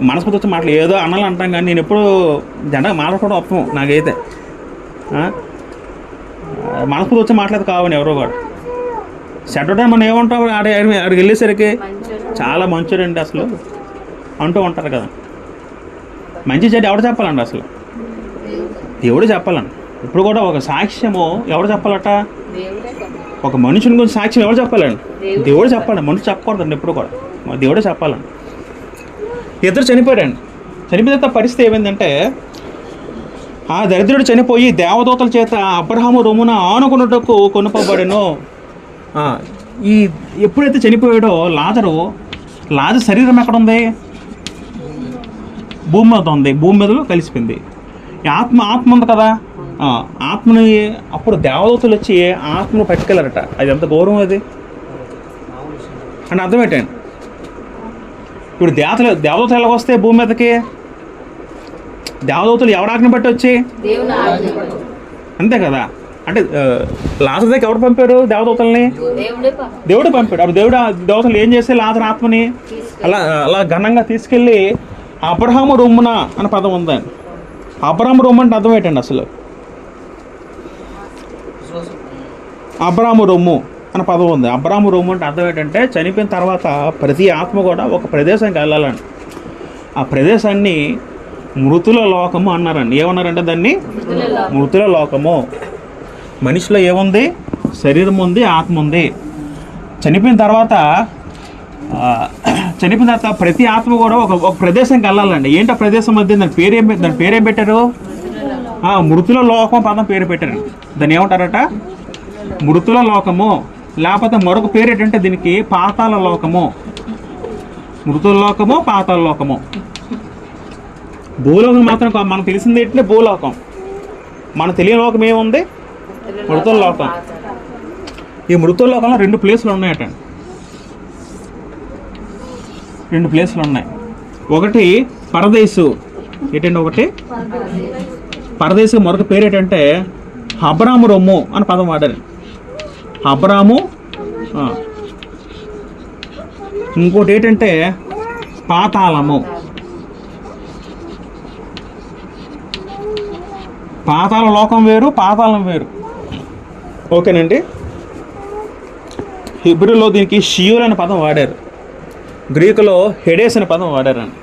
మనస్ఫూర్తి వచ్చి మాటలు ఏదో అనాలి అంటాం, కానీ నేను ఎప్పుడు జనరల్గా మాట్లాడుకోవడం అర్థం నాకైతే. మనస్ఫూర్తి వచ్చి మాట్లాడదు కావండి ఎవరో కూడా. సెట్ మనం ఏమంటాం ఆడికి వెళ్ళేసరికి చాలా మంచోడండి అసలు అంటూ ఉంటారు కదా. మంచి చెడ్డ ఎవరు చెప్పాలండి? అసలు దేవుడు చెప్పాలండి. ఇప్పుడు కూడా ఒక సాక్ష్యము ఎవరు చెప్పాలట? ఒక మనుషుని గురించి సాక్ష్యం ఎవరు చెప్పాలండి? దేవుడు చెప్పాలి. మనిషి చెప్పకూడదండి ఎప్పుడు కూడా, దేవుడే చెప్పాలండి. ఇద్దరు చనిపోయారండి. చనిపోయిన పరిస్థితి ఏమైందంటే, ఆ దరిద్రుడు చనిపోయి దేవదూతల చేత అబ్రహాము రొమ్మున ఆనుకున్నటకు కొనుకోబడెను. ఈ ఎప్పుడైతే చనిపోయాడో లాజరు శరీరం ఎక్కడ ఉంది? భూమి మీద ఉంది. భూమి మీదలో కలిసిపోయింది. ఆత్మ ఉంది కదా, ఆత్మని అప్పుడు దేవదూతలు వచ్చి ఆత్మను పట్టుకెళ్ళారట. అది ఎంత గౌరవం అది అంటే అర్థం ఏంటండి? ఇప్పుడు దేవదూతలు ఎలాగ వస్తే భూమి మీదకి? దేవదూతలు ఎవరు ఆజ్ఞ బట్టి వచ్చి? అంతే కదా. అంటే లాజరు దగ్గర ఎవరు పంపారు దేవదూతల్ని? దేవుడు పంపాడు. అప్పుడు దేవతలు ఏం చేస్తే లాజరు ఆత్మని అలా ఘనంగా తీసుకెళ్ళి అబ్రహాము రొమ్మున అనే పదం ఉందండి. అబ్రహాము రొమ్ము అంటే అర్థం ఏంటండి అసలు? అబ్రహాము రొమ్ము అనే పదం ఉంది. అబ్రహాము రొమ్ము అంటే అర్థం ఏంటంటే, చనిపోయిన తర్వాత ప్రతి ఆత్మ కూడా ఒక ప్రదేశానికి వెళ్ళాలండి. ఆ ప్రదేశాన్ని మృతుల లోకము అన్నారండి. ఏమన్నారంటే దాన్ని మృతుల లోకము. మనిషిలో ఏముంది? శరీరం ఉంది, ఆత్మ ఉంది. చనిపోయిన తర్వాత ప్రతి ఆత్మ కూడా ఒక ప్రదేశంకి వెళ్ళాలండి. ఏంటి ఆ ప్రదేశం మధ్య? దాని పేరేం పెట్టారు? మృతుల లోకం పదం పేరు పెట్టారు. దాన్ని ఏమంటారట? మృతుల లోకము. లేకపోతే మరొక పేరు ఏంటంటే దీనికి పాతాళ లోకము. మృతుల లోకము, పాతాళ లోకము. భూలోకం మాత్రం మనకు తెలిసింది ఏంటంటే భూలోకం. మన తెలియని లోకం ఏముంది? మృతుల లోకం. ఈ మృతుల లోకంలో 2 ప్లేసులు ఉన్నాయటండి. 2 ప్లేసులు ఉన్నాయి. ఒకటి పరదేశు. ఏంటంటే ఒకటి పరదేశు, మరొక పేరు ఏంటంటే అబ్రాము రొమ్ము అని పదం వాడారు. అబ్రాము. ఇంకోటి ఏంటంటే పాతాళము. పాతాళ లోకం వేరు, పాతాళం వేరు. ఓకేనండి. హిబ్రూలో దీనికి షియూల్ అనే పదం వాడారు, గ్రీకులో హెడేస్ అనే పదం వాడారండి.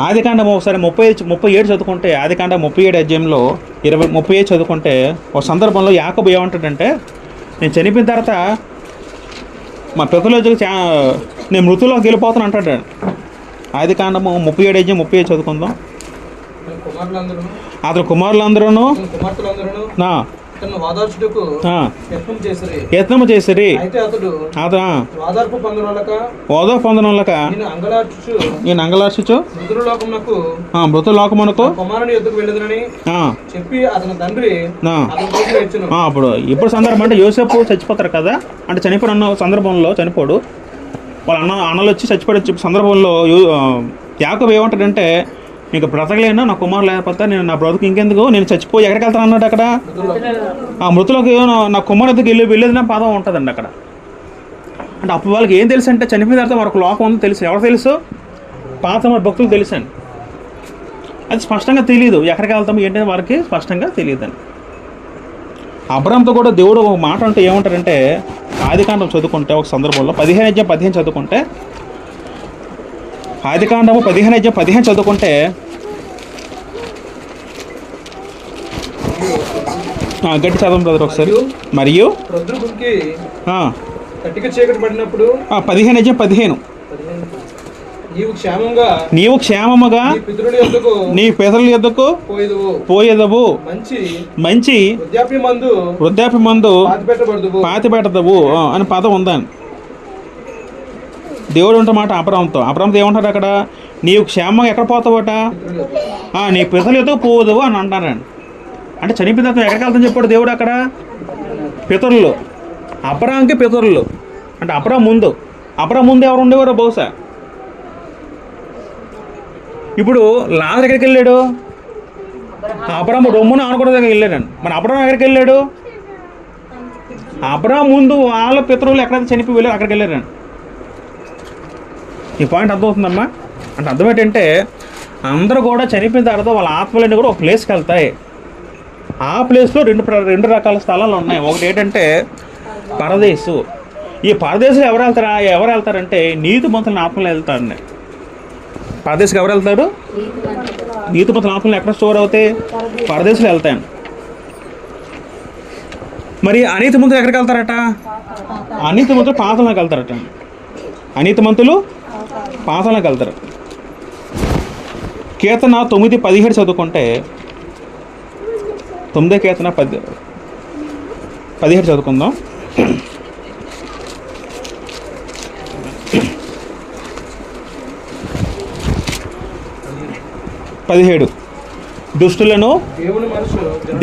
ఆదికాండం ఒకసారి 37 చదువుకుంటే, ఆదికాండం 37 అధ్యాయంలో 37 చదువుకుంటే ఒక సందర్భంలో యాకోబు ఏమంటాడంటే, నేను చనిపోయిన తర్వాత మా పితరులకు నేను మృతుల్లోకి వెళ్ళిపోతాను అంటాడు. ఆదికాండము 37 అధ్యాయం 37 చదువుకుందాం. అతని కుమారులందరూ యత్నము చేసిరి. ఓదార్పు పొందనొల్లక నేను అంగలార్చుచు మృతులోకమునకు చెప్పి అతని తండ్రి. ఇప్పుడు సందర్భం అంటే యోసేపు చచ్చిపోతారు కదా, అంటే చనిపోయిన సందర్భంలో చనిపోడు, వాళ్ళ అన్నలు వచ్చి చచ్చిపోయే సందర్భంలో యాకోబు ఏమంటాడంటే, నీకు బ్రతకలేను, నా కుమారులు లేకపోతే నేను నా బ్రతుకు ఇంకెందుకు, నేను చచ్చిపోయి ఎక్కడికి వెళ్తాను అన్నాడు. అక్కడ ఆ మృతులకు నా కుమారు ఎద్దుకు వెళ్ళేదిన పదం ఉంటుందండి అక్కడ. అంటే అప్పుడు వాళ్ళకి ఏం తెలుసు అంటే, చనిపోయిన తర్వాత మరొక లోకం ఉందో తెలుసు. ఎవరు తెలుసు? పాత మరి భక్తులు తెలుసండి. అది స్పష్టంగా తెలియదు, ఎక్కడికి వెళ్తాము ఏంటంటే వారికి స్పష్టంగా తెలియదండి. అబ్రాహాముతో కూడా దేవుడు ఒక మాట అంటే ఏమంటారంటే, ఆదికాండం చదువుకుంటే ఒక సందర్భంలో 15 చదువుకుంటే, ఆదికాండము 15 చదువుకుంటే గట్టి చదవం బ్రదర్ ఒకసారి. మరియు 15 నీవు క్షేమముగా నీ పితరుల యొద్దకు పోయేదవు, మంచి వృద్ధాప్యమందు పాతిపెట్టదవు అని పదం ఉందని దేవుడు ఉంటమాట అబ్రాహాముతో. ఏమంటారు అక్కడ, నీవు క్షేమంగా ఎక్కడ పోతావట, నీ పితరుల యొద్దకు పోవదవు అని అంటారండి. అంటే చనిపోయిన తర్వాత ఎక్కడికి వెళ్తాను చెప్పాడు దేవుడు అక్కడ? పితరులు. అబ్రాహాంకి పితరులు అంటే అబ్రాహాం ముందు ఎవరు ఉండేవారో బహుశా. ఇప్పుడు లాజరు ఎక్కడికి వెళ్ళాడు? అబ్రాహాం రొమ్మును ఆనుకోవడం దగ్గరికి వెళ్ళాడండి. మరి అబ్రాహాం ఎక్కడికి వెళ్ళాడు? అబ్రాహాం ముందు వాళ్ళ పితరులు ఎక్కడైతే చనిపోయి వెళ్ళారు అక్కడికి వెళ్ళారండి. ఈ పాయింట్ అర్థమవుతుందమ్మా? అంటే అర్థం ఏంటంటే, అందరూ కూడా చనిపోయిన తర్వాత వాళ్ళ ఆత్మలన్నీ కూడా ఒక ప్లేస్కి వెళ్తాయి. ఆ ప్లేస్లో రెండు రకాల స్థలాలు ఉన్నాయి. ఒకటి ఏంటంటే పరదేశు. ఈ పరదేశంలో ఎవరు వెళ్తారంటే నీతిమంతుల ఆత్మలు వెళ్తారండి. పరదేశంకి ఎవరు వెళ్తారు? నీతిమంతుల ఆత్మలు ఎక్కడ స్టోర్ అవుతాయి? పరదేశంలో వెళ్తాయండి. మరి అనీతిమంతులు ఎక్కడికి వెళ్తారట? అనీతిమంతులు పాతాళంలోకి వెళ్తారట. అనీతిమంతులు పాతాళంలోకి వెళ్తారు. కీర్తన 9:17 చదువుకుంటే, 9 కీర్తన 17 చదువుకుందాం. 17 దుష్టులను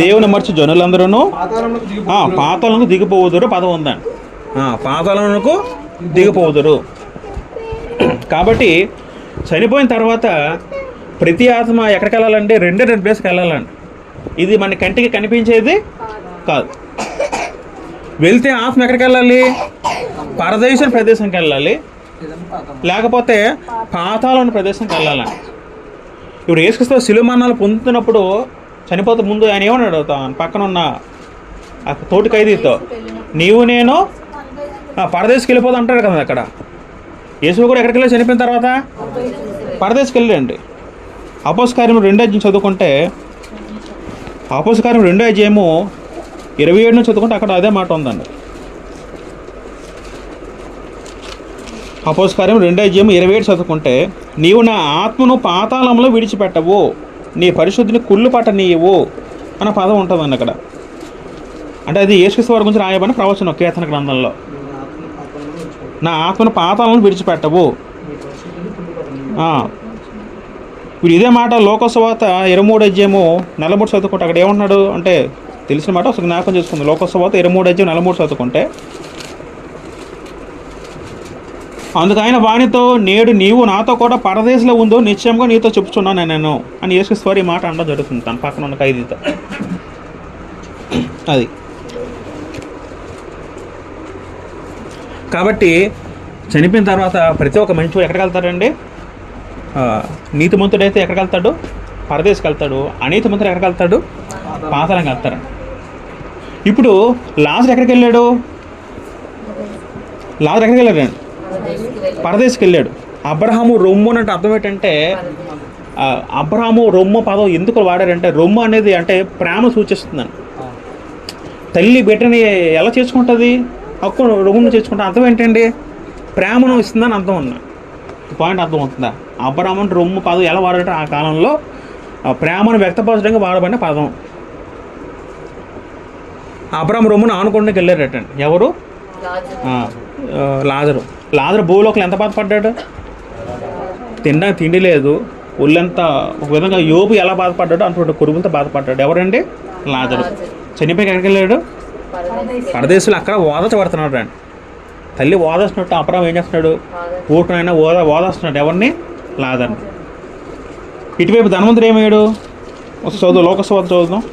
దేవుని మర్చి జనులందరూ పాతాళమునకు దిగిపోవుదురు పదం ఉందండి. పాతాళమునకు దిగిపోవుదురు. కాబట్టి చనిపోయిన తర్వాత ప్రతి ఆత్మ ఎక్కడికి వెళ్ళాలంటే రెండు ప్లేస్కి వెళ్ళాలండి. ఇది మన కంటికి కనిపించేది కాదు. వెళ్తే ఆత్మ ఎక్కడికి వెళ్ళాలి? పరదేశం ప్రదేశంకి వెళ్ళాలి, లేకపోతే పాతాళం ప్రదేశంకి వెళ్ళాలండి. ఇప్పుడు యేసుక్రీస్తు శిలువ మరణాలు పొందుతున్నప్పుడు చనిపోతే ముందు ఆయన ఏమన్నాడు పక్కన ఉన్న ఆ తోటి ఖైదీతో, నీవు నేను పరదేశంకి వెళ్ళిపోతా అంటాడు కదా. అక్కడ యేసు కూడా ఎక్కడికి వెళ్ళి చనిపోయిన తర్వాత పరదేశంకి వెళ్ళండి. అపోస్తలకార్యం 2 చదువుకుంటే, అపోస్తలకార్యం 2:27 చదువుకుంటే అక్కడ అదే మాట ఉందండి. అపోస్తలకార్యం 2:27 చదువుకుంటే, నీవు నా ఆత్మను పాతాళంలో విడిచిపెట్టవు, నీ పరిశుద్ధిని కుళ్ళు పట్టనీయవు అన్న పదం ఉంటుందండి అక్కడ. అంటే అది యేసుక్రీస్తు వారి గురించి రాయబడిన ప్రవచనం కీర్తన గ్రంథంలో. నా ఆత్మను పాతాళంలో విడిచిపెట్టవు, ఇప్పుడు ఇదే మాట లోకసువార్త 23:43 చదువుకుంటే అక్కడ ఏమన్నాడు అంటే తెలిసిన మాట ఒకసారి జ్ఞాపకం చేసుకుంది. లోకసువార్త 23:43 చదువుకుంటే, అందుకు ఆయన వానితో, నేడు నీవు నాతో కూడా పరదేశంలో ఉందో నిశ్చయంగా నీతో చెప్పుచున్నాను నేను అని యేసుక్రీస్తు ఈ మాట అనడం జరుగుతుంది తన పక్కన ఉన్న ఖైదీతో. అది కాబట్టి చనిపోయిన తర్వాత ప్రతి ఒక్క మనిషి ఎక్కడికి వెళ్తాడండి? నీతిమంతుడైతే ఎక్కడికి వెళ్తాడు? పరదేశకి వెళ్తాడు. అనీతిమంతుడు ఎక్కడికి వెళ్తాడు? పాతాళంకి వెళ్తాడు. ఇప్పుడు లాజరు ఎక్కడికి వెళ్ళాడు? లాజరు ఎక్కడికి వెళ్ళాడు? పరదేశకి వెళ్ళాడు. అబ్రహాము రొమ్ము అంటే అర్థం ఏంటంటే, అబ్రహాము రొమ్ము పదం ఎందుకు వాడారంటే, రొమ్ము అనేది అంటే ప్రేమ సూచిస్తుందని. తల్లి బిడ్డని ఎలా చేసుకుంటుంది? హక్కు రొమ్మును చేసుకుంటే అర్థం ఏంటండి? ప్రేమను ఇస్తుందని అర్థం ఉన్న పాయింట్ అర్థం అవుతుందా? అబ్రహాము అంటే రొమ్ము పదం ఎలా వాడారంటే ఆ కాలంలో ప్రేమను వ్యక్తపరచడానికి వాడబడిన పదం. అబ్రహాము రొమ్మును ఆనుకోవడానికి వెళ్ళారటండి. ఎవరు? లాజరు. లాజరు భూలోకలు ఎంత బాధపడ్డాడు? తినడానికి తిండి లేదు, ఒళ్ళంతా ఒక విధంగా. యోబు ఎలా బాధపడ్డాడు అటువంటి కొరుగులతో బాధపడ్డాడు. ఎవరండి? లాజరు. చనిపోయి ఎక్కడికి వెళ్ళాడు? పరదేశంలో. అక్కడ ఓదార్చబడుతున్నాడు అండి. తల్లి ఓదార్చినట్టు అబ్రహాము ఏం చేస్తున్నాడు? ఊటనైనా ఓదార్స్తున్నాడు. ఎవరిని? లాజరుని. ఇటువైపు ధనవంతుడు ఏమయ్యాడు? చదువు లోకసువార్త చదువుదాం.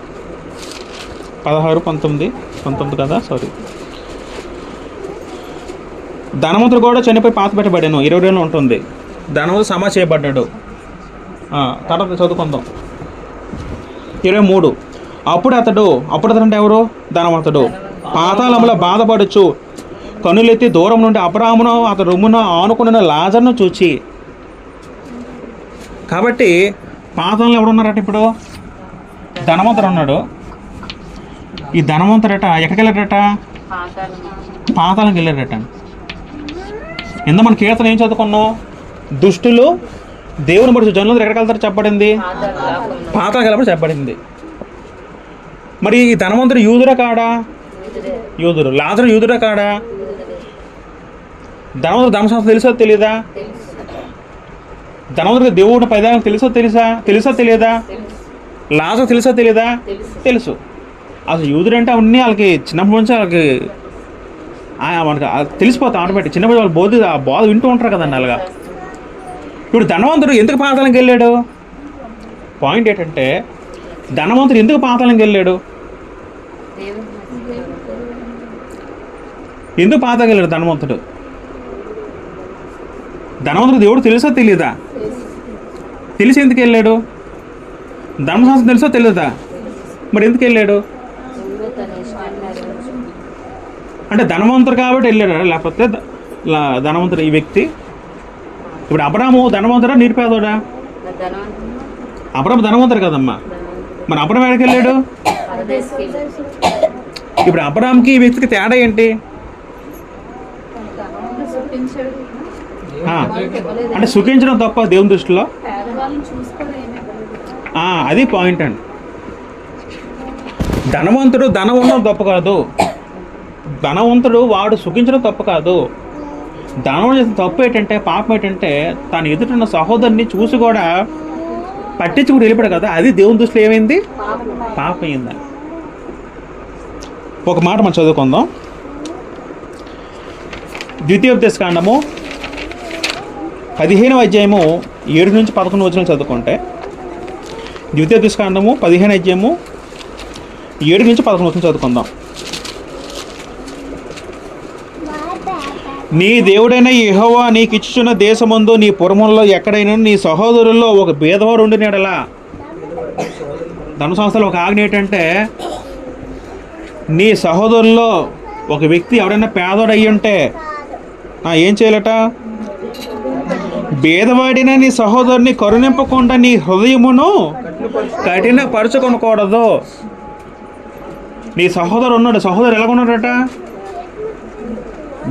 16-19 కదా, సారీ. ధనవంతుడు కూడా చనిపోయి పాత పెట్టబడాను, 20 ఉంటుంది. ధనవంతుడు సమా చేయబడ్డాడు. తర్వాత చదువుకుందాం 23. అప్పుడు అతడు అంటే ఎవరు? ధనవంతుడు పాతాళంలో బాధపడచ్చు కనులెత్తి దూరం నుండి అబ్రహామును అతడు రొమ్మున ఆనుకున్న లాజరును చూచి. కాబట్టి పాతాళంలో ఎవరున్నారట? ఇప్పుడు ధనవంతుడు ఉన్నాడు. ఈ ధనవంతుడట ఎక్కడికి వెళ్ళాడట? పాతాళంకి వెళ్ళాడట. ఇంత మన కీర్తన ఏం చదువుకున్నాం? దుష్టులు దేవుని మనిషి జనులు ఎక్కడికి వెళ్తారు చెప్పబడింది? పాతాళంకి వెళ్ళబడి చెప్పబడింది. మరి ఈ ధనవంతుడు యూదుడా కాడా? యూదుడు. లాజరు యూదుడా కాడా? ధనవంతుడు ధర్మశాస్త్రం తెలుసో తెలియదా? ధనవంతుడికి దేవుడు పైదానం తెలుసా తెలియదా? లాజరు తెలుసా తెలియదా? తెలుసు. అసలు యూదుడు అంటే అవన్నీ వాళ్ళకి చిన్నప్పటి నుంచి వాళ్ళకి మనకి తెలిసిపోతాం ఆటోమేటిక్. చిన్నప్పుడు వాళ్ళు బోధ వింటూ ఉంటారు కదండి అలాగా. ఇప్పుడు ధనవంతుడు ఎందుకు పాతాళంకి వెళ్ళాడు? పాయింట్ ఏంటంటే, ధనవంతుడు ఎందుకు పాతాళంకి వెళ్ళాడు? ఎందుకు పాతాళంకి వెళ్ళాడు ధనవంతుడు? ధనవంతుడు దేవుడు తెలుసా తెలియదా? తెలిసి ఎందుకు వెళ్ళాడు? ధర్మశాస్త్రం తెలుసో తెలియదా? మరి ఎందుకు వెళ్ళాడు? అంటే ధనవంతుడు కాబట్టి వెళ్ళాడా? లేకపోతే ధనవంతుడు ఈ వ్యక్తి? ఇప్పుడు అబ్రహాము ధనవంతుడా నిరుపేదోడా? అబ్రహాము ధనవంతుడు కదమ్మా. మరి అబ్రహాం ఎక్కడికి వెళ్ళాడు? ఇప్పుడు అబ్రహాంకి ఈ వ్యక్తికి తేడా ఏంటి? అంటే సుఖించడం తప్ప దేవుని దృష్టిలో? అది పాయింట్ అండి. ధనవంతుడు ధనం ఉండడం తప్పు కాదు. ధనవంతుడు వాడు సుఖించడం తప్పు కాదు. ధనవంతుడు చేసిన తప్పు ఏంటంటే, పాపం ఏంటంటే, తను ఎదుటిన్న సహోదరుని చూసి కూడా పట్టించుకుని వెళ్ళిపోయాడు కదా. అది దేవుని దృష్టిలో ఏమైంది? పాపం అయిందని. ఒక మాట మనం చదువుకుందాం. ద్వితీయోపదేశకాండము 15వ 7-11 చదువుకుంటే, ద్వితీయోపదేశకాండము 15వ 7-11 చదువుకుందాం. నీ దేవుడైన యెహోవా నీకు ఇచ్చుచున్న దేశమందు నీ పురములలో ఎక్కడైనా నీ సహోదరుల్లో ఒక భేదవాడు ఉండినాడలా. ధర్మశాస్త్రంలో ఒక ఆజ్ఞ ఏంటంటే, నీ సహోదరుల్లో ఒక వ్యక్తి ఎవడైనా పేదోడు అయ్యి ఉంటే ఏం చేయాలట? భేదవాడిన నీ సహోదరుని కరుణింపకుండా నీ హృదయమును కఠినపరచుకొనకూడదు. నీ సహోదరు ఉన్నాడు. సహోదరు ఎలాగ ఉన్నాడట?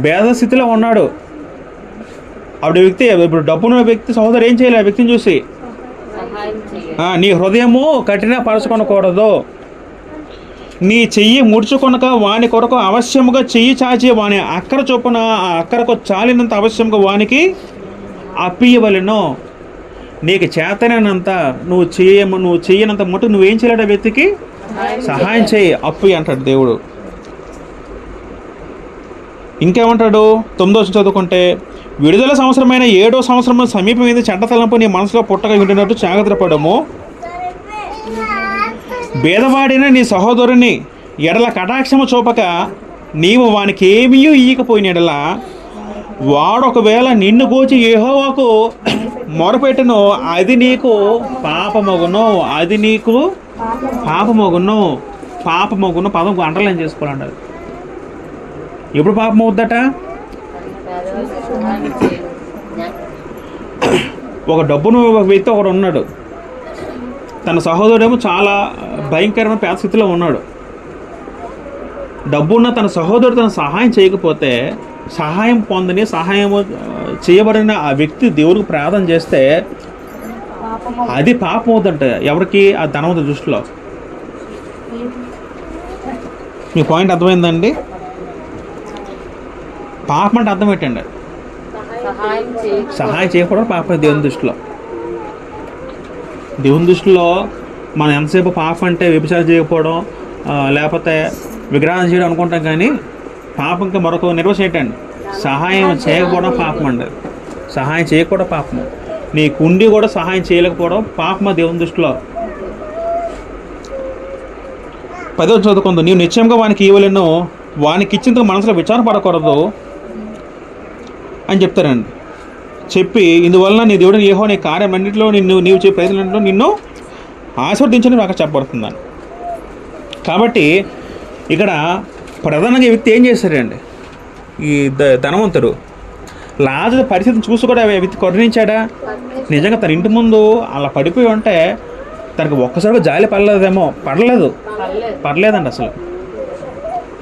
భేద స్థితిలో ఉన్నాడు. అప్పుడు వ్యక్తి, ఇప్పుడు డబ్బున్న వ్యక్తి సహోదరు ఏం చేయాలి? ఆ వ్యక్తిని చూసి నీ హృదయము కఠినపరచుకొనకూడదు. నీ చెయ్యి ముడుచుకొనక వాని కొరకు అవశ్యముగా చెయ్యి చాచి వాని అక్కర చొప్పున ఆ అక్కరకు చాలినంత అవశ్యముగా వానికి అప్పియవలెను. నీకు చేతనంత నువ్వు చేయనంత మటు నువ్వేం చేయలేట వ్యక్తికి సహాయం చేయి, అప్పు అంటాడు దేవుడు. ఇంకేమంటాడు 9వ వచనం చదువుకుంటే, విడుదల సంవత్సరమైన 7వ సంవత్సరం సమీపమైంది, చెడ్డ తలంపు నీ మనసులో పుట్టగా ఉండినట్టు జాగ్రత్త పడము. భేదవాడిన నీ సహోదరుని ఎడల కటాక్షము చూపక నీవు వానికి ఏమీ ఇయ్యకపోయిన ఎడల వాడు ఒకవేళ నిన్ను గూర్చి యెహోవాకు మొరపెట్టును, అది నీకు పాపమగును. అది నీకు పాపమగును. పాపమగును పదం అండర్లైన్ చేసుకోవాలంటారు. ఎప్పుడు పాపం అవుద్దట? ఒక డబ్బును ఒక వ్యక్తి ఒకడు ఉన్నాడు, తన సహోదరుడేమో చాలా భయంకరమైన పేద స్థితిలో ఉన్నాడు. డబ్బున్న తన సహోదరుడు తన సహాయం చేయకపోతే, సహాయం పొందని సహాయం చేయబడిన ఆ వ్యక్తి దేవుడికి ప్రార్థన చేస్తే అది పాపం అవుతుంట. ఎవరికి? ఆ ధనవంతుడి దృష్టిలో. మీ పాయింట్ అర్థమైందండి? పాపం అంటే అర్థం ఏంటండి? సహాయం చేయకపోవడం పాపం దేవుని దృష్టిలో. దేవుని దృష్టిలో మనం ఎంతసేపు పాపం అంటే వ్యభిచారం చేయకపోవడం, లేకపోతే విగ్రహం చేయడం అనుకుంటాం. కానీ పాపంకి మరొక నిర్వచనం ఏంటండి? సహాయం చేయకపోవడం పాపం అండి. సహాయం చేయకపోవడం పాపం. నీ కుండి కూడా సహాయం చేయలేకపోవడం పాపమా దేవుని దృష్టిలో. 10వ చదువుకుందు, నీవు నిశ్చయంగా వానికి ఇవ్వలేను, వానికి ఇచ్చేందుకు మనసులో విచారపడకూడదు అని చెప్తారండి. చెప్పి ఇందువలన నీ దేవుడు యెహోవా నీ కార్యం అన్నింటిలో నీవు చే ప్రయత్నంలో నిన్ను ఆశీర్వదించని నాకు చెప్పబడుతుందని. కాబట్టి ఇక్కడ ప్రధానంగా వ్యక్తి ఏం చేశారండి? ఈ ధనవంతుడు లాజరు పరిస్థితిని చూసి కూడా వ్యక్తి కరుణించాడా? నిజంగా తన ఇంటి ముందు అలా పడిపోయి ఉంటే తనకు ఒక్కసారిగా జాలి పడలేదండి అసలు.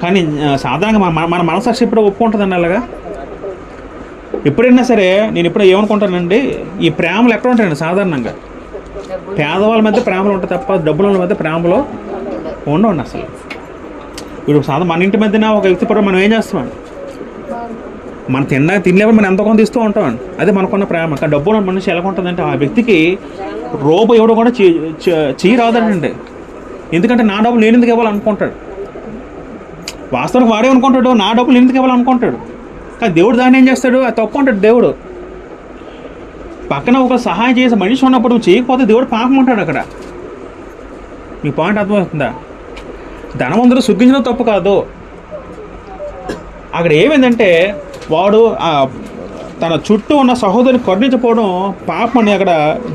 కానీ సాధారణంగా మన మనసాక్షి ఎప్పుడో ఒప్పుకుంటుందండి అలాగా. ఎప్పుడైనా సరే నేను ఎప్పుడో ఏమనుకుంటానండి, ఈ ప్రేమలు ఎక్కడ ఉంటాయండి? సాధారణంగా పేదవాళ్ళ మధ్య ప్రేమలు ఉంటాయి తప్ప డబ్బుల మధ్య ప్రేమలు ఉండవండి అసలు. ఇప్పుడు మన ఇంటి మధ్యన ఒక వ్యక్తి పడ మనం ఏం చేస్తామండి? మనం తినలేమని మనం ఎంత కొంత ఇస్తూ ఉంటామండి. అదే మనకున్న ప్రేమ. కానీ డబ్బులు మనిషి ఎలా ఉంటుందంటే ఆ వ్యక్తికి రోబో ఎవడో కూడా చెయ్యి రాదండి. ఎందుకంటే నా డబ్బులు నేను ఎందుకు ఇవ్వాలనుకుంటాడు. వాస్తవానికి వాడే అనుకుంటాడు నా డబ్బులు నేను ఎందుకు ఇవ్వాలనుకుంటాడు. కానీ దేవుడు దాన్ని ఏం చేస్తాడు? అది తప్పు అంటాడు దేవుడు. పక్కన ఒక సహాయం చేసే మనిషి ఉన్నప్పుడు నువ్వు చేయకపోతే దేవుడు పాపం ఉంటాడు అక్కడ. మీ పాయింట్ అర్థమవుతుందా? ధనవంతుడు సుగ్గించడం తప్పు కాదు. అక్కడ ఏమైందంటే వాడు తన చుట్టూ ఉన్న సహోదరుని కరుణించకపోవడం పాపం అని అక్కడ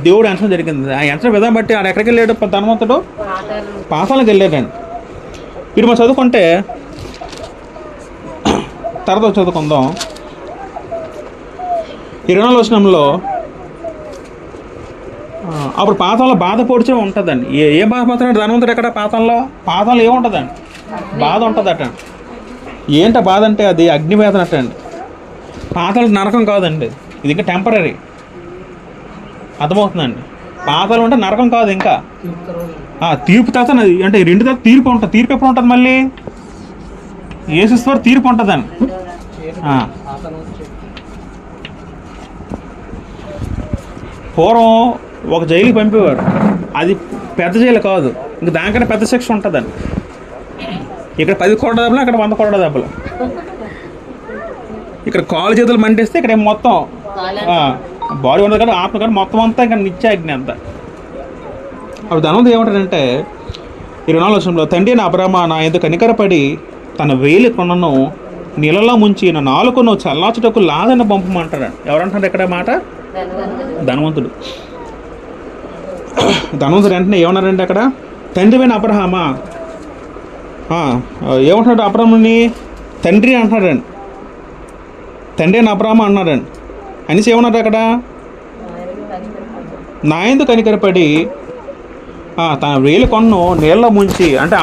దేవుడు ఎంచడం జరిగింది. ఆ ఎంచడం విధానం బట్టి ఆడ ఎక్కడికి వెళ్ళాడు ధనవంతుడు? పాపాలకు వెళ్ళాడండి. మీరు మనం చదువుకుంటే తర్వాత చదువుకుందాం. 24వ వచనంలో అప్పుడు పాతంలో బాధ పొడిచే ఉంటుందండి. ఏం బాధపడుతున్నాడు ధనవంతుడు? ఎక్కడ పాతంలో ఏముంటుందండి? బాధ ఉంటుందట. ఏంట బాధ అంటే అది అగ్నివేదన అటండి. పాతాలు నరకం కాదండి, ఇది ఇంకా టెంపరీ. అర్థమవుతుందండి? పాతాలు అంటే నరకం కాదు, ఇంకా తీర్పు తర్వాత అంటే 2 తర్వాత తీర్పు ఉంటుంది. తీర్పు ఎప్పుడు ఉంటుంది? మళ్ళీ యేసువారు తీర్పు ఉంటుందండి. పూర్వం ఒక జైలుకి పంపేవారు. అది పెద్ద జైలు కాదు, ఇంక దానికన్నా పెద్ద శిక్ష ఉంటుందండి. ఇక్కడ 10 కోట్ల దెబ్బలు, అక్కడ 100 కోట్ల దెబ్బలు. ఇక్కడ కాలు చేతులు మంటేస్తే ఇక్కడ మొత్తం బాడీ ఉండదు కానీ ఆత్మ కానీ మొత్తం అంతా ఇంకా నిత్యాగ్ని అంతా. అప్పుడు ధనవంతుడు ఏమంటాడంటే 24వ వచనంలో, తండ్రి నా అబ్రామా నా ఎందుకు కనికరపడి తన వేలి కొనను నీళ్ళలో ముంచి నా నాలుకను చల్లార్చుటకు లాజరును పంపమంటాడు. ఎవరంటాడు ఇక్కడ మాట? ధనవంతుడు. ధనవంతుడు వెంటనే ఏమన్నారంటే అక్కడ, తండ్రివైన అబ్రహామా, ఏమంటున్నాడు అబ్రాముని? తండ్రి అంటున్నాడండి. తండ్రి అయిన అబ్రామా అన్నాడండి. అనేసి ఏమన్నాడు అక్కడ? నా ఎందుకు కనికరపడి తన వేలి కొన్ను నీళ్ళలో ముంచి. అంటే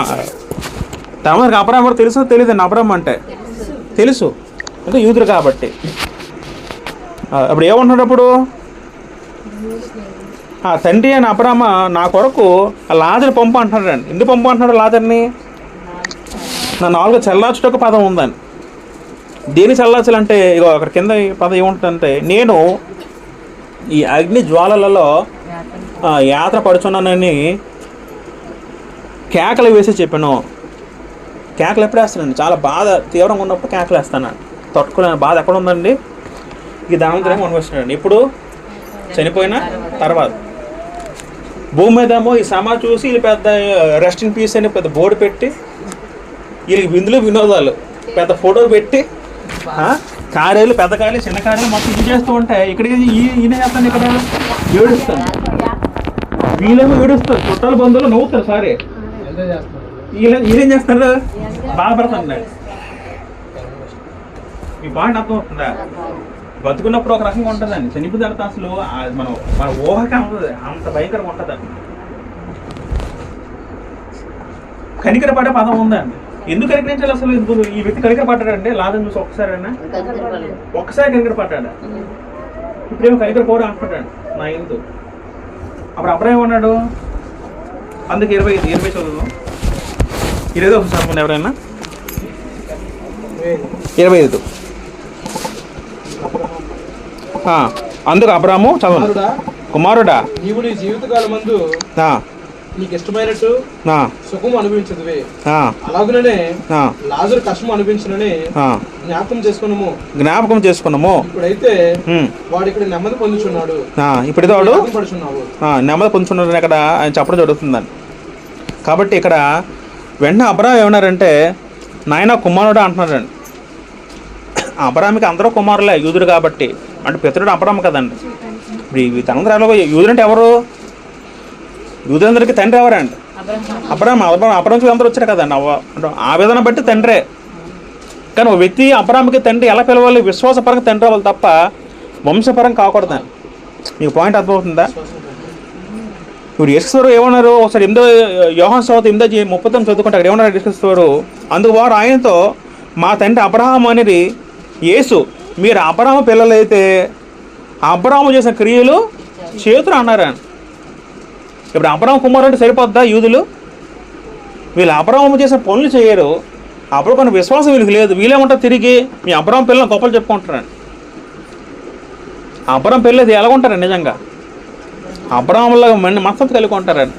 తమరికి అబ్రాహం కూడా తెలుసో తెలియదండి. అబ్రాహం అంటే తెలుసు, అంటే యూదుడు కాబట్టి. అప్పుడు ఏమంటున్నాడు? అప్పుడు తండ్రి అయిన అబ్రామా నా కొరకు లాజరు పంపు అంటున్నాడండి. ఎందుకు పంపు అంటున్నాడు లాజర్ని? నా నాలుగు చల్లార్చుటకు పదం ఉందని. దేని చల్లార్చాలంటే ఇగో అక్కడ కింద పదం ఏముంటుందంటే, నేను ఈ అగ్ని జ్వాలలలో యాత్ర పడుచున్నానని కేకలు వేసి చెప్పాను. కేకలు ఎప్పుడు వేస్తానండి? చాలా బాధ తీవ్రంగా ఉన్నప్పుడు కేకలు వేస్తాను. తట్టుకోలేని బాధ ఎక్కడ ఉందండి? ఈ దానంతరం అనుభవిస్తున్నాడు. ఇప్పుడు చనిపోయిన తర్వాత భూమి మీద ఏమో ఈ సమాజం చూసి వీళ్ళు పెద్ద రెస్ట్ ఇన్ పీస్ అని పెద్ద బోర్డు పెట్టి వీళ్ళకి విందులు వినోదాలు పెద్ద ఫోటో పెట్టి కార్యాలు పెద్ద కార్యాలు చిన్న కార్యాలు మొత్తం ఇది చేస్తూ ఉంటాయి. ఇక్కడికి ఈయన చేస్తాను, ఇక్కడ ఏడుస్తాను, వీళ్ళేమో ఏడుస్తారు, చుట్టాల బంధువులు నవ్వుతారు. సారీ ఈయనేం చేస్తారు? బాధపడుతున్నాడు. మీ పాయింట్ అర్థం అవుతుందా? బతుకున్నప్పుడు ఒక రకంగా ఉంటుందండి, చనిపోయిన తర్వాత అసలు మన ఊహకే ఉంటుంది, అంత భయంకరంగా ఉంటుంది. కనికర పడే పదం ఉందండి. ఎందుకు కనికరించాలి అసలు? ఈ వ్యక్తి కనికర పడ్డాడంటే లాభం చూసి ఒక్కసారి కనికర పడ్డాడు. ఇప్పుడేమో కనికర పోవడం అనుకుంటాడు నా ఎందుకు. అప్పుడు అబ్రాహాం ఉన్నాడు. అందుకు 20 చదువు 20 ఒకసారి ఎవరైనా 25. అందుకు అబ్రాహాము చదువు, కుమారుడా నీవు నీ జీవితకాలమందు నీకు ఇష్టమైనట్టు సుఖం అనుభవించదువే, అలాగుననే లాజరు కష్టం అనిపించినని జ్ఞాపకం చేసుకున్నాము. ఇప్పుడైతే వాడు ఇక్కడ నెమ్మది పొందుచున్నాడు. ఇప్పుడైతే వాడు నెమ్మది పొందుచున్నాడు ఇక్కడ ఆయన చెప్పడం జరుగుతుందని. కాబట్టి ఇక్కడ వెంటనే అబ్రాహాం ఏమన్నారంటే నాయన కుమారుడు అంటున్నాడండి. అబ్రాహాంకి అందరూ కుమారులే, యూదుడు కాబట్టి. అంటే పితరుడు అబ్రాహాం కదండి. ఇప్పుడు తనందరూ యూదుడు అంటే ఎవరు? యూదులందరికీ తండ్రి ఎవరండి? అబ్రాహాం నుంచి అందరూ వచ్చారు కదండి. ఆ విధానం బట్టి తండ్రే. కానీ ఒక వ్యక్తి అబ్రాహాంకి తండ్రి ఎలా పిలవాలి? విశ్వాసపరంగా తండ్రి అవ్వాలి తప్ప వంశపరంగా కాకూడదండి. మీకు పాయింట్ అర్థమవుతుందా? ఇప్పుడు యేసుక్రీస్తు ఏమన్నారు? ఒకసారి యోహాను సువార్త 8:39 చదువుకుంటే అక్కడ ఏమన్నారు యేసుక్రీస్తు? అందుకు వారు ఆయనతో మా తండ్రి అబ్రాహాం అనేది యేసు, మీరు అబ్రాహాము పిల్లలైతే అబ్రాహాము చేసిన క్రియలు చేతులు అన్నారని. ఇప్పుడు అబ్రాహాం కుమారుడు అంటే సరిపోద్దా? యూదులు వీళ్ళు అబ్రాహాము చేసిన పనులు చేయరు, అప్పుడు కొన్ని విశ్వాసం వీళ్ళకి లేదు. వీళ్ళేమంటారు తిరిగి మీ అబ్రాహాం పిల్లలు గొప్పలు చెప్పుకుంటారని. అబ్రాహాం పిల్లలు ఎలా ఉంటారని? నిజంగా అబ్రాహాంలాగా మనసు కలిగి ఉంటారని.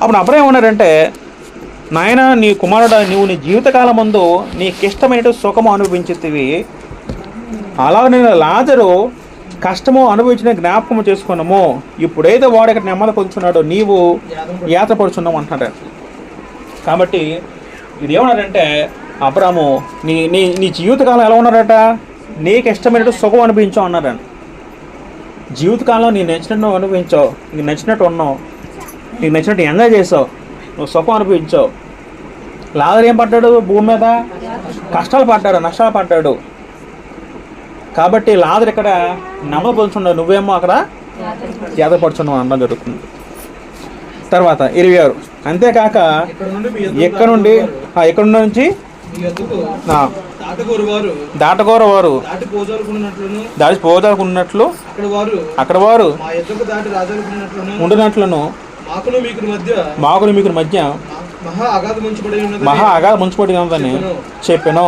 అప్పుడు అబ్రాహాం ఏమన్నారంటే నాయన నీ కుమారుడు నువ్వు నీ జీవితకాలం ముందు నీకిష్టమైన సుఖము అనుభవించితివి, అలాగే నేను లాజరు కష్టము అనుభవించిన జ్ఞాపకము చేసుకున్నాము. ఇప్పుడైతే వాడు ఇక్కడ నెమ్మది పొందుతున్నాడు, నీవు యాత్ర పడుచున్నావు అంటున్నాడు. కాబట్టి ఇది ఏమన్నారంటే అబ్రాహాము నీ నీ నీ జీవితకాలం ఎలా ఉన్నారట? నీకు ఇష్టమైనట్టు సుఖం అనుభవించావు అన్నారని. జీవితకాలంలో నీ నచ్చినట్టు అనుభవించావు, నీకు నచ్చినట్టు ఉన్నావు, నీకు నచ్చినట్టు ఎంజాయ్ చేసావు, నువ్వు సుఖం అనుభవించావు. లాజరు ఏం పడ్డాడు? భూమి మీద కష్టాలు పడ్డాడు, నష్టాలు పడ్డాడు. కాబట్టి లాజరు ఇక్కడ నెమ్మది పొందుతున్నాడు, నువ్వేమో అక్కడ జాతపడుచున్నావు అనడం జరుగుతుంది. తర్వాత 26. అంతేకాక ఎక్కడ నుంచి దాటగోరు వారు దాటి పోదాలనుకున్నట్లు అక్కడ వారు ఉండినట్లును మాకును మీకు మధ్య మహా అగాధ ముంచబడి ఉందని చెప్పాను.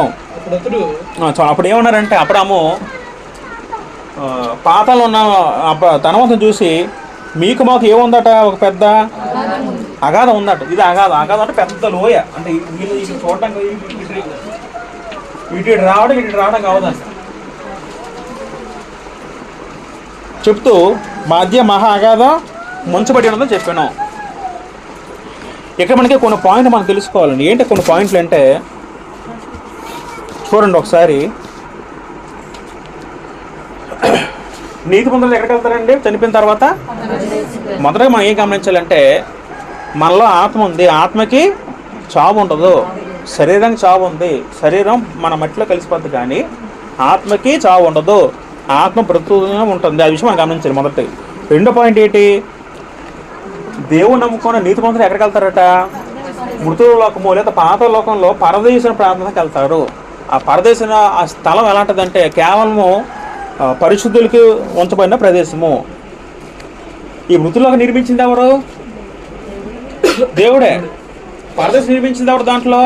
అప్పుడు ఏమన్నారంటే అబ్రాహాము పాతాళంలో ఉన్న ధనవంతుని చూసి మీకు మాకు ఏముందట? ఒక పెద్ద అగాధం ఉందట. ఇది అగాధం అంటే పెద్ద లోయ. అంటే వీళ్ళు చూడడానికి ఇటు రావడం కావదంట. చెప్తూ మధ్య మహా అగాధం ముంచబడి ఉన్నదని చెప్పాను. ఇక్కడ మనకి కొన్ని పాయింట్లు మనం తెలుసుకోవాలండి. ఏంటి కొన్ని పాయింట్లు అంటే చూడండి ఒకసారి. నీతిమంతులు ఎక్కడికి వెళ్తారండి చనిపోయిన తర్వాత? మొదటగా మనం ఏం గమనించాలంటే మనలో ఆత్మ ఉంది, ఆత్మకి చావు ఉండదు. శరీరానికి చావు ఉంది, శరీరం మన మట్టిలో కలిసిపోద్ది, కానీ ఆత్మకి చావు ఉండదు, ఆత్మ బ్రతుకుతూనే ఉంటుంది. ఆ విషయం మనం గమనించాలి మొదటి. రెండో పాయింట్ ఏంటి? దేవుడు నమ్ముకున్న నీతిమంతులు ఎక్కడికి వెళ్తారట? మృతుల లోకము లేదా పాత లోకంలో పరదేశన ప్రాంతానికి వెళ్తారు. ఆ పరదేశన ఆ స్థలం ఎలాంటిదంటే కేవలము పరిశుద్ధులకి ఉంచబడిన ప్రదేశము. ఈ మృతులకు నిర్మించింది ఎవరు? దేవుడే. పరదేశం నిర్మించింది ఎవరు? దాంట్లో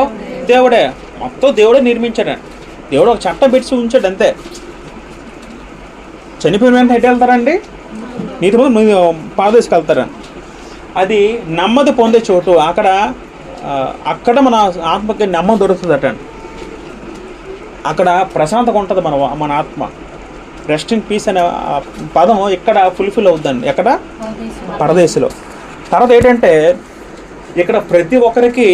దేవుడే. మొత్తం దేవుడే నిర్మించాడు. దేవుడు ఒక చట్టం పెట్టి ఉంచాడు అంతే. చనిపోయిన వెంటనే ఎటు వెళ్తారండి? నీతి మంది పారదేశకు వెళ్తారని. అది నెమ్మది పొందే చోటు. అక్కడ మన ఆత్మకి నెమ్మది దొరుకుతుందట. అక్కడ ప్రశాంతంగా ఉంటుంది మన ఆత్మ. రెస్ట్ ఇన్ పీస్ అనే పదం ఇక్కడ ఫుల్ఫిల్ అవుతుందండి. ఎక్కడ? పరదేశంలో. తర్వాత ఏంటంటే ఇక్కడ ప్రతి ఒక్కరికి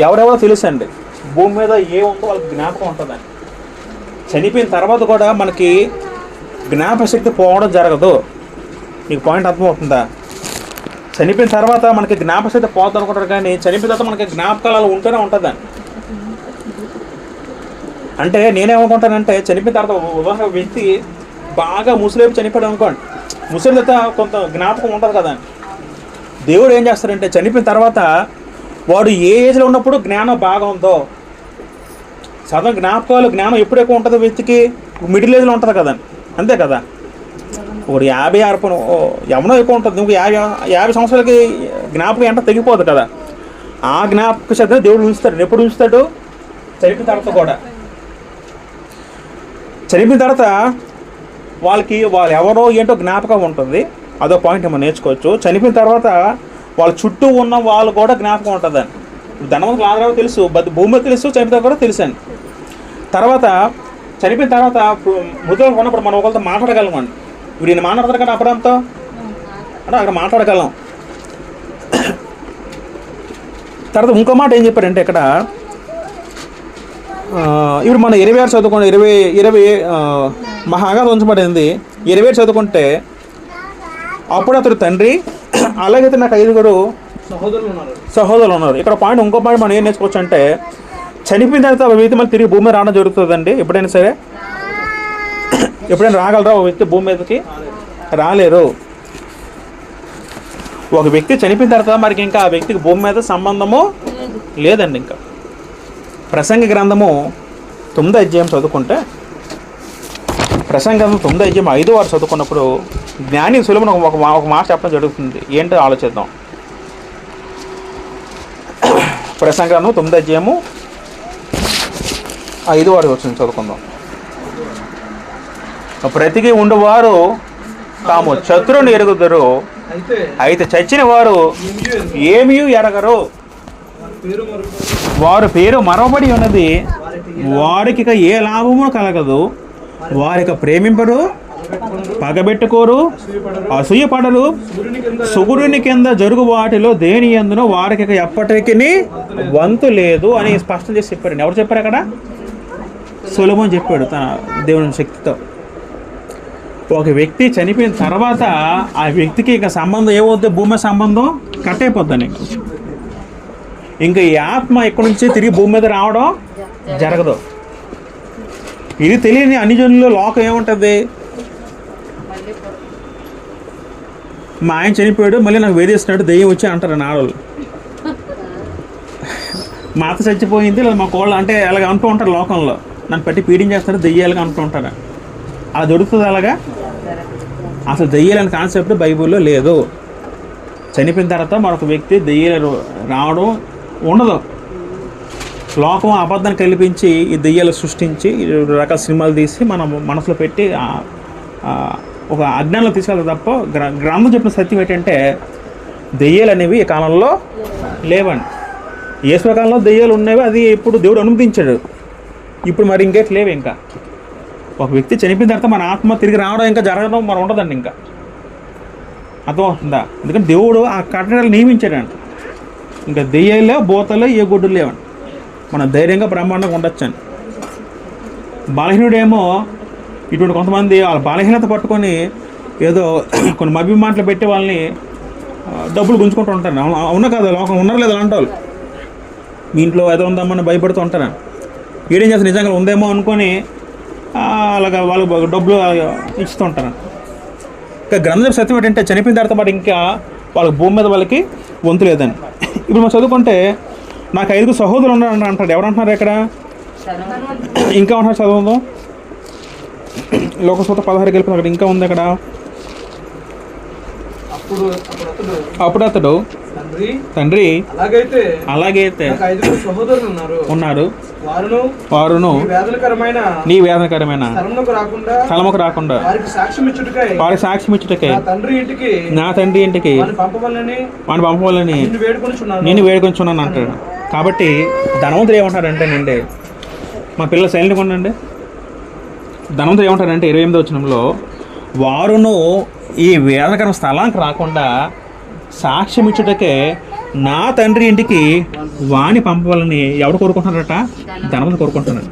ఎవరెవరో తెలుసండి. భూమి మీద ఏముందో వాళ్ళకి జ్ఞాపకం ఉంటుందండి. చనిపోయిన తర్వాత కూడా మనకి జ్ఞాపశక్తి పోవడం జరగదు. మీకు పాయింట్ అర్థమవుతుందా? చనిపోయిన తర్వాత మనకి జ్ఞాపశక్తి పోతుంది అనుకుంటారు, కానీ చనిపోయిన తర్వాత మనకి జ్ఞాపకాలు ఉంటూనే ఉంటుందండి. అంటే నేనేమనుకుంటానంటే చనిపోయిన తర్వాత ఉదాహరణ వ్యక్తి బాగా ముసలేపు చనిపోయాడు అనుకోండి, ముసలి తర్వాత కొంత జ్ఞాపకం ఉంటుంది కదా. దేవుడు ఏం చేస్తారంటే చనిపోయిన తర్వాత వాడు ఏ ఏజ్లో ఉన్నప్పుడు జ్ఞానం బాగా ఉందో, సాధారణ జ్ఞానం ఎప్పుడు ఎక్కువ ఉంటుంది వ్యక్తికి? మిడిల్ ఏజ్లో ఉంటుంది కదండి, అంతే కదా. ఒకటి 56 ఎవనో ఎక్కువ ఉంటుంది. నువ్వు 50 సంవత్సరాలకి జ్ఞాపకం ఎంత తెగిపోదు కదా. ఆ జ్ఞాపక శక్తిని దేవుడు ఉంచుతాడు. ఎప్పుడు ఉంచుతాడు? చనిపోయిన తర్వాత కూడా. చనిపోయిన తర్వాత వాళ్ళు ఎవరో ఏంటో జ్ఞాపకం ఉంటుంది. అదో పాయింట్ మనం నేర్చుకోవచ్చు. చనిపోయిన తర్వాత వాళ్ళ చుట్టూ ఉన్న వాళ్ళు కూడా జ్ఞాపకం ఉంటుందని. ధనవంతులు ఆధారం తెలుసు, భూమి మీద తెలుసు, చనిపోయిన కూడా తెలుసండి. తర్వాత చనిపోయిన తర్వాత మృతులు ఉన్నప్పుడు మనం ఒకరితో మాట్లాడగలమండి. ఇప్పుడు నేను మాట్లాడతారు కదా అప్పుడంతా అంటే అక్కడ మాట్లాడగలం. తర్వాత ఇంకో మాట ఏం చెప్పారంటే ఇక్కడ ఇప్పుడు మనం 26 చదువుకుంటే 20 మహాగా ఉంచబడింది. 27 చదువుకుంటే అప్పుడు అతడు తండ్రి, అలాగైతే నాకు 5 సహోదరులు ఉన్నారు. ఇక్కడ పాయింట్ ఇంకో పాయింట్ మనం ఏం నేర్చుకోవచ్చు అంటే చనిపోయిన తర్వాత వ్యక్తి మళ్ళీ తిరిగి భూమి మీద రావడం జరుగుతుందండి. ఎప్పుడైనా సరే ఎప్పుడైనా రాగలరా ఒక వ్యక్తి భూమి మీదకి? రాలేరు. ఒక వ్యక్తి చనిపోయిన తర్వాత మనకి ఇంకా ఆ వ్యక్తికి భూమి మీద సంబంధము లేదండి. ఇంకా ప్రసంగి గ్రంథము 9వ అధ్యాయం చదువుకుంటే, ప్రసంగి గ్రంథం 9వ అధ్యాయం 5వ వారు చదువుకున్నప్పుడు జ్ఞాని సులభం ఒక మాట చెప్పడం జరుగుతుంది. ఏంటో ఆలోచిద్దాం. ప్రసంగి గ్రంథం 9వ అధ్యాయము 5వ వారు వచ్చింది చదువుకుందాం. బ్రతికి ఉండేవారు తాము శత్రువుని ఎరుగుదరు, అయితే చచ్చిన వారు ఏమీ ఎరగరు. వారి పేరు మరవబడి ఉన్నది, వారికి ఇక ఏ లాభము కలగదు. వారికి ప్రేమింపరు, పగబెట్టుకోరు, అసూయపడరు. సూర్యుని కింద జరుగు వాటిలో దేని యందునో వారికి ఇక ఎప్పటికీ వంతు లేదు అని స్పష్టం చేసి చెప్పారు. ఎవరు చెప్పారు అక్కడ? సొలొమోను చెప్పాడు తన దేవుని శక్తితో. ఒక వ్యక్తి చనిపోయిన తర్వాత ఆ వ్యక్తికి ఇక సంబంధం ఏమవుద్ది? భూమి సంబంధం కట్ అయిపోద్దని. ఇంకా ఈ ఆత్మ ఇక్కడి నుంచి తిరిగి భూమి మీద రావడం జరగదు. ఇది తెలియని అన్ని జనుల్లో లోకం ఏముంటుంది? మా ఆయన చనిపోయాడు, మళ్ళీ నాకు వేధిస్తున్నాడు, దెయ్యం వచ్చి అంటారు నాడోళ్ళు. మా అత్త చచ్చిపోయింది లేదా మా కోళ్ళు అంటే అలాగ అంటూ ఉంటారు లోకంలో. నన్ను పెట్టి పీడించేస్తారు, దెయ్యాలుగా అంటూ ఉంటారు. అలా దొరుకుతుంది అలాగా? అసలు దెయ్యాలనే కాన్సెప్ట్ బైబిల్లో లేదు. చనిపోయిన తర్వాత మరొక వ్యక్తి దెయ్యాలు రావడం ఉండదు. లోకం అబద్ధాన్ని కల్పించి ఈ దెయ్యాలు సృష్టించి రకాల సినిమాలు తీసి మన మనసులో పెట్టి ఒక అజ్ఞానంలో తీసుకెళ్తారు తప్ప గ్రంథం చెప్పిన సత్యం ఏంటంటే దెయ్యాలు అనేవి ఈ కాలంలో లేవండి. యేసు కాలంలో దెయ్యాలు ఉన్నవి, అది ఇప్పుడు దేవుడు అనుమతించాడు. ఇప్పుడు మరి ఇంకేట్ లేవు. ఇంకా ఒక వ్యక్తి చనిపోయిన తర్వాత మన ఆత్మ తిరిగి రావడం ఇంకా జరగడం మరి ఉండదండి. ఇంకా అర్థమవుతుందా? ఎందుకంటే దేవుడు ఆ కట్టడాలు నియమించాడండి. ఇంకా దెయ్యాలే బోతలే ఏ గుడ్డు లేవండి. మనం ధైర్యంగా బ్రహ్మాండంగా ఉండొచ్చండి. బలహీనుడేమో ఇటువంటి కొంతమంది వాళ్ళ బలహీనత పట్టుకొని ఏదో కొన్ని మభ్య మాటలు పెట్టి వాళ్ళని డబ్బులు గుంజుకుంటూ ఉంటారు. అవునా కదా? లోకం ఉన్నారు లేదా అలాంటి వాళ్ళు? మీ ఇంట్లో ఏదో ఉందామని భయపడుతూ ఉంటారు. ఏడేం చేస్తారు నిజంగా ఉందేమో అనుకొని అలాగా వాళ్ళు డబ్బులు ఇస్తూ ఉంటారు. ఇంకా గ్రంథం సత్యం ఏంటంటే చనిపోయిన తర్వాత మరి ఇంకా వాళ్ళకి భూమి మీద వాళ్ళకి వంతు లేదని. ఇప్పుడు మనం చదువుకుంటే నాకు 5 సహోదరులు ఉన్నారు అంటాడు. ఎవరు అంటున్నారు ఇక్కడ? ఇంకా ఉంటున్నారు. చదువుందాం. లోకసూత 16 గెలుపు అక్కడ ఇంకా ఉంది. అక్కడ అప్పుడు అతడు తండ్రి అలాగైతే నాకు 5 సహోదరులు ఉన్నారు. వారును నీ వేదనకరమైన స్థలముకు రాకుండా వారికి సాక్ష్యం ఇచ్చుటకై నా తండ్రి ఇంటికి వాడిని పంపవాలని నేను వేడుకొంచున్నాను అంటాడు. కాబట్టి ధనవంతుడు ఏమంటాడంటేనండి, మా పిల్లలు సైలెంట్గా ఉండండి. ధనవంతుడు ఏమంటాడంటే 28వ వచనంలో, వారును ఈ వేదనకరమైన స్థలానికి రాకుండా సాక్ష్యం ఇచ్చుటకే నా తండ్రి ఇంటికి వాణ్ణి పంపవాలని ఎవడు కోరుకుంటున్నాడట? ధనవంతుడు కోరుకుంటున్నాడు.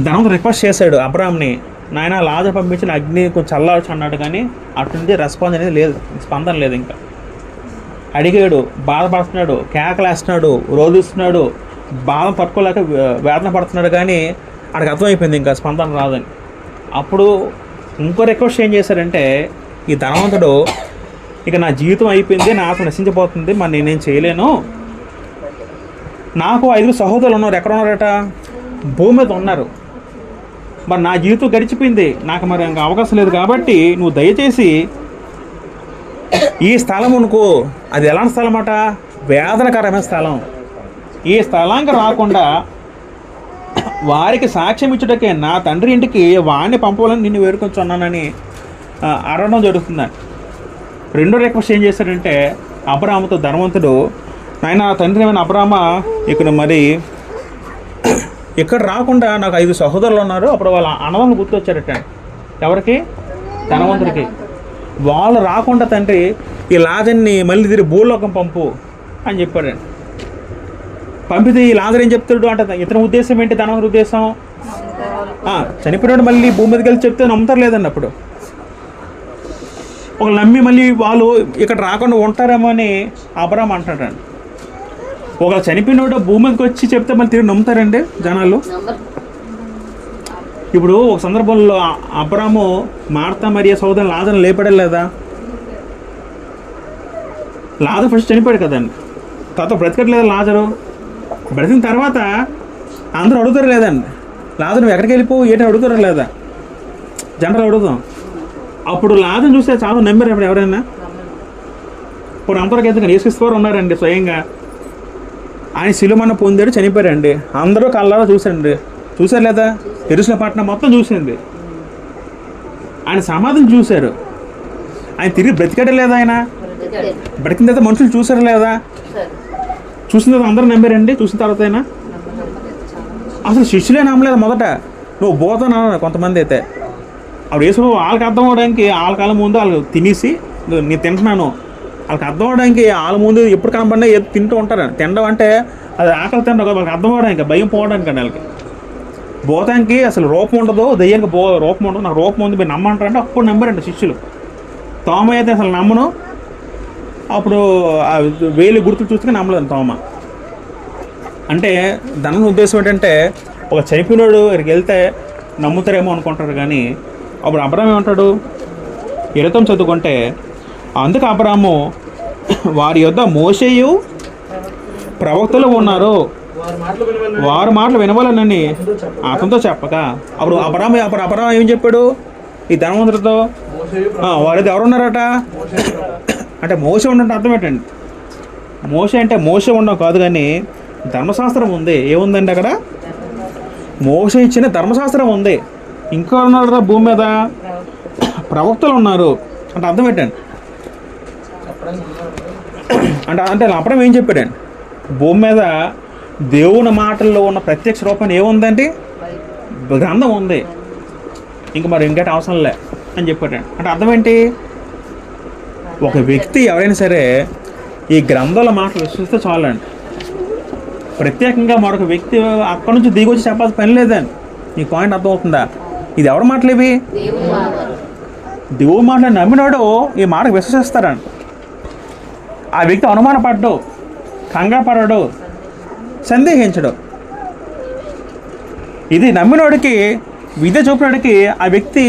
ధనవంతుడు రిక్వెస్ట్ చేశాడు అబ్రాహాంని, నాయన లాజరు పంపించిన అగ్ని కొంచెం చల్లార్చు అన్నాడు. కానీ అటువంటి రెస్పాన్స్ అనేది లేదు, స్పందన లేదు. ఇంకా అడిగాడు, బాధపడుతున్నాడు, కేకలేస్తున్నాడు, రోధిస్తున్నాడు, బాధ పట్టుకోలేక వేదన పడుతున్నాడు. కానీ అక్కడికి అర్థమైపోయింది ఇంకా స్పందన రాదని. అప్పుడు ఇంకో రిక్వెస్ట్ ఏం చేశాడంటే, ఈ ధనవంతుడు ఇక నా జీవితం అయిపోయింది, నా ఆత్మ నశించిపోతుంది, మరి నేనేం చేయలేను. నాకు 5 సహోదరులు ఉన్నారు. ఎక్కడ ఉన్నారట? భూమి మీద ఉన్నారు. మరి నా జీవితం గడిచిపోయింది, నాకు మరి ఇంకా అవకాశం లేదు. కాబట్టి నువ్వు దయచేసి ఈ స్థలం అనుకో, అది ఎలాంటి స్థలం అట? వేదనకరమైన స్థలం. ఈ స్థలానికి రాకుండా వారికి సాక్ష్యం ఇచ్చుటకే నా తండ్రి ఇంటికి వాడిని పంపవాలని నిన్ను వేడుకొంచున్నానని అడగడం జరుగుతుందండి. రెండో రిక్వెస్ట్ ఏం చేశాడంటే, అబ్రాహాముతో ధనవంతుడు, నాయన తండ్రి ఏమైనా అబ్రాహ్మ ఇక్కడ మరి ఇక్కడ రాకుండా నాకు 5 సహోదరులు ఉన్నారు. అప్పుడు వాళ్ళ అన్నదమ్ములు గుర్తొచ్చారట. ఎవరికి? ధనవంతుడికి. వాళ్ళు రాకుండా తండ్రి ఈ లాజర్ని మళ్ళీ తిరిగి భూలోకం పంపు అని చెప్పాడండి. పంపితే ఈ లాజర్ ఏం చెప్తాడు అంటే, ఇతని ఉద్దేశం ఏంటి? ధనవంతుడి ఉద్దేశం చనిపోయినాడు మళ్ళీ భూమి మీదకి వెళ్ళి చెప్తే నమ్ముతారు లేదండి. అప్పుడు ఒక నమ్మి మళ్ళీ వాళ్ళు ఇక్కడ రాకుండా ఉంటారేమో అని అబ్రాహాం అంటాడండి. ఒకవేళ చనిపోయినోడు భూమి మీదకి వచ్చి చెప్తే మళ్ళీ తిరిగి నమ్ముతారండి జనాలు. ఇప్పుడు ఒక సందర్భంలో అబ్రాహాము మార్తా మరియ సోదరుని లాజరుని లేపాడా లేదా? లాజరు ఫస్ట్ చనిపోయాడు కదండి, తర్వాత బ్రతకట్లేదు లాజరు. బ్రతికిన తర్వాత అందరూ అడుగుతారు లేదండి, లాజరు నువ్వు ఎక్కడికి వెళ్ళిపోవు ఏంటి అడుగుతారా లేదా? జనరల్ అడుగుతాం. అప్పుడు లాజరుని చూస్తే చాలా నమ్మారు. ఇప్పుడు ఎవరైనా ఇప్పుడు అంతవరకు ఎందుకు యేసుక్రీస్తు ఉన్నారండి స్వయంగా. ఆయన శిలువను పొందాడు, చనిపోయారండి. అందరూ కళ్ళారా చూసారండి. చూసారు లేదా? యెరూషలేము పట్టణం మొత్తం చూసింది. ఆయన సమాధిని చూశారు. ఆయన తిరిగి బ్రతికాడే లేదా? ఆయన బ్రతికిన తర్వాత మనుషులు చూసారు లేదా? చూసిన తర్వాత అందరూ నమ్మారండి. చూసిన తర్వాత అయినా అసలు శిష్యులే నమ్మలేదు మొదట. నువ్వు పోతాను కొంతమంది అయితే. అప్పుడు యేసు వాళ్ళకి అర్థం అవడానికి వాళ్ళ కాలం ముందు వాళ్ళు తినేసి నేను తింటున్నాను వాళ్ళకి అర్థం అవడానికి వాళ్ళ ముందు ఎప్పుడు కనపడినా ఏదో తింటూ ఉంటారు. తినడం అంటే అది ఆకలి తినడం కదా, వాళ్ళకి అర్థం అవడానికి భయం పోవడానికి అండి. వాళ్ళకి భూతానికి అసలు రూపం ఉండదు, దయ్యానికి రూపం ఉండదు. నాకు రూపం ఉంది మీరు నమ్మంటారంటే అప్పుడు నమ్మారంట శిష్యులు. తోమ అయితే అసలు నమ్మను. అప్పుడు వేలు గుర్తులు చూస్తే నమ్మలేదు తోమ. అంటే దాని ఉద్దేశం ఏంటంటే ఒక చనిపోయినోడు ఇక్కడికి వెళ్తే నమ్ముతారేమో అనుకుంటారు. కానీ అప్పుడు అబ్రాహాం ఏమంటాడు? 20 చదువుకుంటే, అందుకు అబ్రాహాము వారి యొద్ద మోషేయు ప్రవక్తలు ఉన్నారు, వారి మాటలు వినవాలనని అతనితో చెప్పక, అప్పుడు అబ్రాహాం ఏం చెప్పాడు ఈ ధనవంతుడితో? వారిది ఎవరున్నారట అంటే మోషే ఉండంటే అర్థం ఏంటండి? మోషే అంటే మోషే ఉండడం కాదు, కానీ ధర్మశాస్త్రం ఉంది. ఏముందండి అక్కడ? మోషే ఇచ్చిన ధర్మశాస్త్రం ఉంది. ఇంకా ఉన్నారు భూమి మీద ప్రవక్తలు ఉన్నారు అంటే అర్థం ఏంటండి? అంటే అప్పుడే ఏం చెప్పాడండి? భూమి మీద దేవుని మాటల్లో ఉన్న ప్రత్యక్ష రూపాన్ని ఏముందండి? గ్రంథం ఉంది. ఇంక మరి ఇంకటి అవసరం లే అని చెప్పాడండి. అంటే అర్థం ఏంటి? ఒక వ్యక్తి ఎవరైనా సరే ఈ గ్రంథాల మాటలు విశ్వసిస్తే చాలండి. ప్రత్యేకంగా మరొక వ్యక్తి అక్కడి నుంచి దిగొచ్చి చెప్పాల్సిన పని లేదండి. నీకు పాయింట్ అర్థమవుతుందా? ఇది ఎవరి మాటలు ఇవి? దేవుడి మాటలు నమ్మినాడు ఈ మాటకు విశ్వసిస్తారండి. ఆ వ్యక్తి అనుమానపడ్డు, కంగాపడడు, సందేహించడు. ఇది నమ్మినోడికి, విద్య చూపినోడికి ఆ వ్యక్తి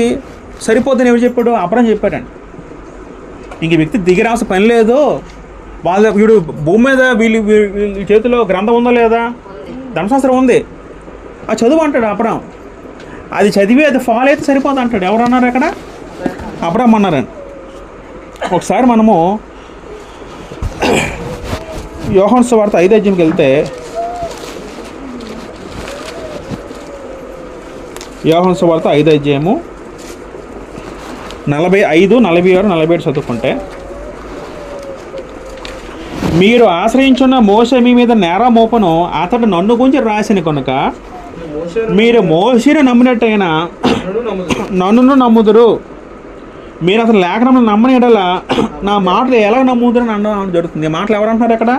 సరిపోతుందని ఎవరు చెప్పాడు? అబ్రాహాం చెప్పాడండి. ఇంక వ్యక్తి దిగి రావాల్సిన పని లేదు. వాళ్ళ వీడు భూమి మీద వీళ్ళ చేతిలో గ్రంథం ఉందా లేదా? ధర్మశాస్త్రం ఉంది, ఆ చదువు అంటాడు అబ్రాహాం. అది చదివి అది ఫాలో అయితే సరిపోతుంది అంటాడు. ఎవరు అన్నారు అక్కడ? అబ్రాహాం అన్నారని. ఒకసారి మనము యోహాను సువార్త 5వ అధ్యాయంకి వెళ్తే యోహాను సువార్త 5వ అధ్యాయము 45, 46, 47 చదువుకుంటే, మీరు ఆశ్రయించున్న మోషే మీ మీద నేర మోపను, అతడు నన్ను గురించి రాసిన కనుక మీరు మోషేను నమ్మినట్టయినా నన్ను నమ్ముదురు. మీరు అసలు లేఖనంలో నమ్మని ఎడల నా మాటలు ఎలా నమ్ముదురు అని అనడం జరుగుతుంది. ఈ మాటలు ఎవరు అంటున్నారు అక్కడ?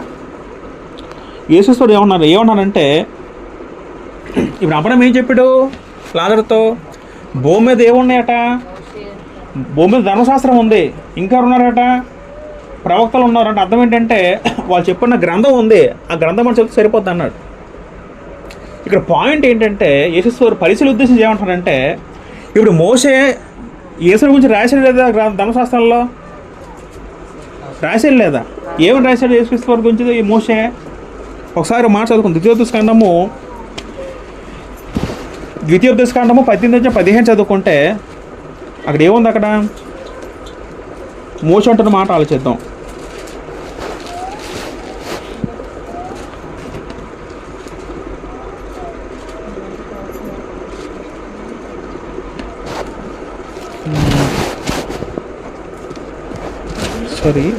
యేసుక్రీస్తు ఏమన్నారంటే, ఇప్పుడు అబ్రహాము ఏం చెప్పాడు లాజరుతో? భూమి మీద ఏమున్నాయట? భూమి మీద ధర్మశాస్త్రం ఉంది, ఇంకా ఉన్నారట ప్రవక్తలు ఉన్నారంటే అర్థం ఏంటంటే వాళ్ళు చెప్పిన గ్రంథం ఉంది, ఆ గ్రంథం అని చెప్తే సరిపోద్ది అన్నాడు. ఇక్కడ పాయింట్ ఏంటంటే యేసుక్రీస్తు పరిశీలి ఉద్దేశించి ఏమంటారంటే, ఇప్పుడు మోషే యేసు గురించి రాసాడు లేదా ధర్మశాస్త్రంలో? రాసాడు లేదా? ఏమని రాశాడు యేసుక్రీస్తు వారి గురించి ఈ మోషే? ఒకసారి మాట చదువుకుంది. ద్వితీయోపదేశకాండము 18-15 చదువుకుంటే అక్కడ ఏముంది? అక్కడ మోషే అంటున్న మాట ఆలోచిద్దాం.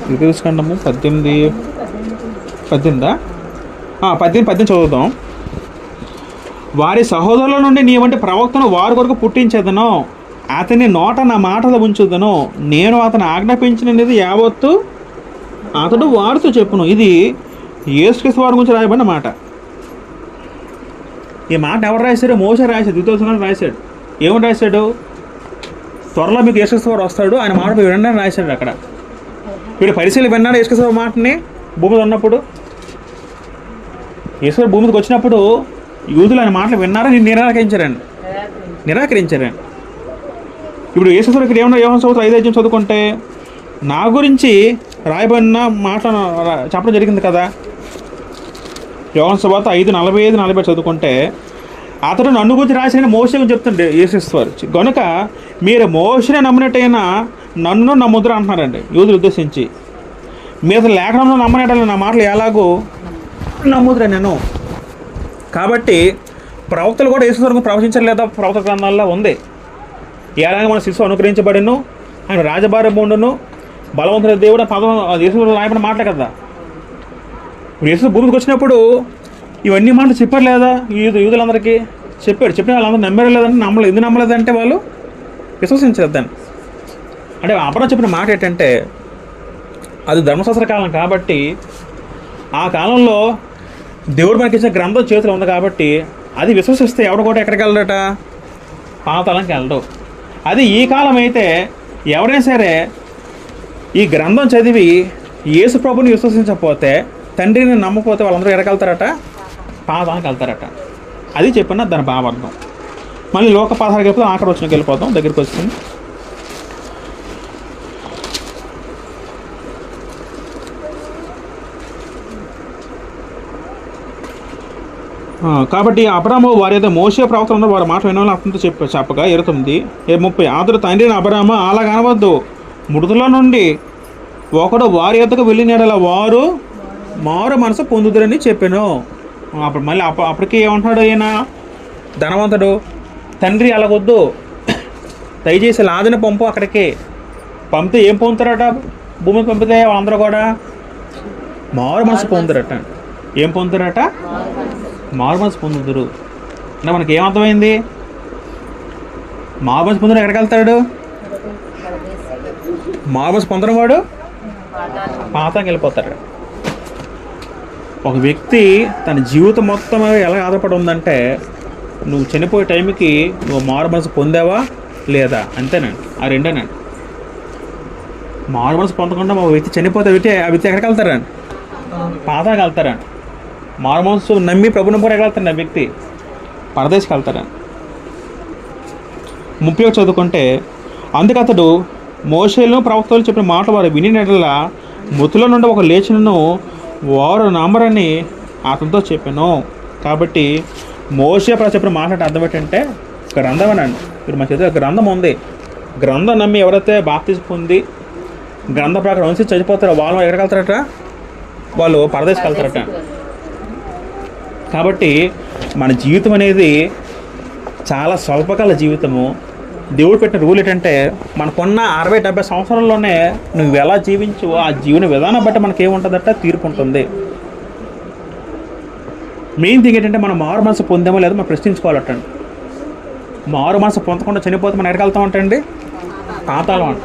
ద్వితీయోపదేశకాండము 18 చదువుదాం. వారి సహోదరుల నుండి నీ వంటి ప్రవక్తను వారి కొరకు పుట్టించేదను, అతని నోట నా మాటలు ఉంచుదను, నేను అతను ఆజ్ఞాపించినది యావత్తు అతడు వారితో చెప్పును. ఇది యేసుక్రీస్తు వారి గురించి రాయబడిన మాట. ఈ మాట ఎవరు రాశారు? మోషే రాశాడు, ద్వితీయోపదేశకాండం రాశాడు. ఏమని రాశాడు? త్వరలో మీకు యేసుక్రీస్తు వారు వస్తాడు, ఆయన మాట వినండి అని రాశాడు. అక్కడ వీడు పరిశీలి విన్నాడు యేసుక్రీస్తు మాటని భూమి మీద ఉన్నప్పుడు. యేసు భూమి మీదకి వచ్చినప్పుడు యూదులు ఆయన మాటలు విన్నారని నిరాకరించారండి. ఇప్పుడు యేసుక్రీస్తు ఇక్కడ ఏమన్నా యోహాను సువార్త 5వ అధ్యాయం చదువుకుంటే నా గురించి రాయబడిన మాటలు చెప్పడం జరిగింది కదా. యోహాను సువార్త 5:45, 47 చదువుకుంటే అతడు నన్ను గురించి రాసిన మోషే గురించి చెప్తుండే యేసుక్రీస్తు వారు. కనుక మీరు మోషేని నమ్మినట్టయినా నన్ను నమ్ముదురు అంటున్నారండి యూదులు ఉద్దేశించి. మీరు లేఖనంలో నమ్మనట్టు నా మాటలు ఎలాగో నమ్ముదురా నేను. కాబట్టి ప్రవక్తలు కూడా యేసు వరకు ప్రవచించలేదా? ప్రవక్త గ్రంథాల్లో ఉంది. ఎలాగ మన శిశువు అనుగ్రహించబడిను, ఆయన రాజభారం ఉండును, బలవంతుల దేవుడు పదం యేసు రాయబడిన మాటలే కదా. ఇప్పుడు యేసు భూమికి వచ్చినప్పుడు ఇవన్నీ మాటలు చెప్పారు లేదా? యూదులందరికీ చెప్పిన వాళ్ళందరూ నమ్మారు లేదంటే ఎందుకు నమ్మలేదంటే వాళ్ళు విశ్వసించలేదని. అంటే అబ్రహాము చెప్పిన మాట ఏంటంటే అది ధర్మశాస్త్ర కాలం కాబట్టి ఆ కాలంలో దేవుడు మనకి ఇచ్చిన గ్రంథం చేతిలో ఉంది కాబట్టి అది విశ్వసిస్తే ఎవడు కూడా ఎక్కడికి వెళ్ళడట? పాతాళానికి వెళ్ళడు. అది ఈ కాలం అయితే ఎవరైనా సరే ఈ గ్రంథం చదివి యేసు ప్రభుని విశ్వసించకపోతే, తండ్రిని నమ్మకపోతే వాళ్ళందరూ ఎక్కడికి వెళ్తారట? పాతాళానికి వెళ్తారట. అది చెప్పిన దాని భావార్థం. మళ్ళీ లోక 16 చెప్తే ఆఖరి వచ్చినకి వెళ్ళిపోతాం, దగ్గరికి వచ్చింది. కాబట్టి అబ్రాము వారి అయితే మోషే ప్రవక్తలు ఉన్నారు, వారి మాట వినాలని అతనితో చెప్పగా 29:30 అతడు తండ్రిని అబ్రాము అలాగ అనవద్దు, మృతుల నుండి ఒకడు వారి యొద్దకు వెళ్ళిన వారు మారు మనసు పొందుదురని చెప్పాను. అప్పుడు మళ్ళీ అప్పటికి ఏమంటున్నాడు ఈయన ధనవంతుడు? తండ్రి అలాగొద్దు, దయచేసి లాజరుని పంపు, అక్కడికి పంపితే ఏం పొందుతారట? భూమికి పంపితే వాళ్ళందరూ కూడా మారు మనసు పొందుతారట. ఏం పొందుతారట? మారు మనసు పొందుదురు. అంటే మనకి ఏమర్థమైంది? మారు మనసు పొందుడు ఎక్కడికి వెళ్తాడు? మారు మనసు పొందడం వాడు పాతాళానికి వెళ్ళిపోతాడు. ఒక వ్యక్తి తన జీవితం మొత్తం ఎలా ఆధారపడి ఉందంటే నువ్వు చనిపోయే టైంకి నువ్వు మారు మనసు పొందావా లేదా, అంతేనండి. ఆ రెండేనండి. మారు మనసు పొందకుండా ఒక వ్యక్తి చనిపోతే ఆ వ్యక్తి ఎక్కడికి వెళ్తారండి? పాతాళానికి వెళ్తారండి. మారు మనసు నమ్మి ప్రభుని కూడా ఎక్కడికి వెళ్తారండి ఆ వ్యక్తి? పరదేశకి వెళ్తారండి. 30 చదువుకుంటే అందుకు అతడు మోషేలు ప్రవక్తలు చెప్పిన మాట వారు వినినట్లా మృతుల నుండి ఒక లేచినను వారు నమ్మరని అతనితో చెప్పాను. కాబట్టి మోషే చెప్పిన మాట అర్థం ఏంటంటే గ్రంథం అనండి. ఇప్పుడు మన చేతిలో గ్రంథం ఉంది. గ్రంథం నమ్మి ఎవరైతే బాప్తిసం పొంది గ్రంథ ప్రకారం వంశీ చనిపోతారో వాళ్ళు ఎక్కడికి వెళ్తారట? వాళ్ళు పరదేశకు వెళ్తారట. కాబట్టి మన జీవితం అనేది చాలా స్వల్పకాల జీవితము. దేవుడు పెట్టిన రూల్ ఏంటంటే మనకున్న 60-70 సంవత్సరాల్లోనే నువ్వు ఎలా జీవించు ఆ జీవన విధానం బట్టి మనకేముంటుందట, తీర్పు ఉంటుంది. మెయిన్ థింగ్ ఏంటంటే మనం మారు మనసు పొందామో లేదో మనం ప్రశ్నించుకోవాలటండి. మారు మనసు పొందకుండా చనిపోతే మనం ఎక్కడికి వెళ్తామంటండి? పాతాళం అంట.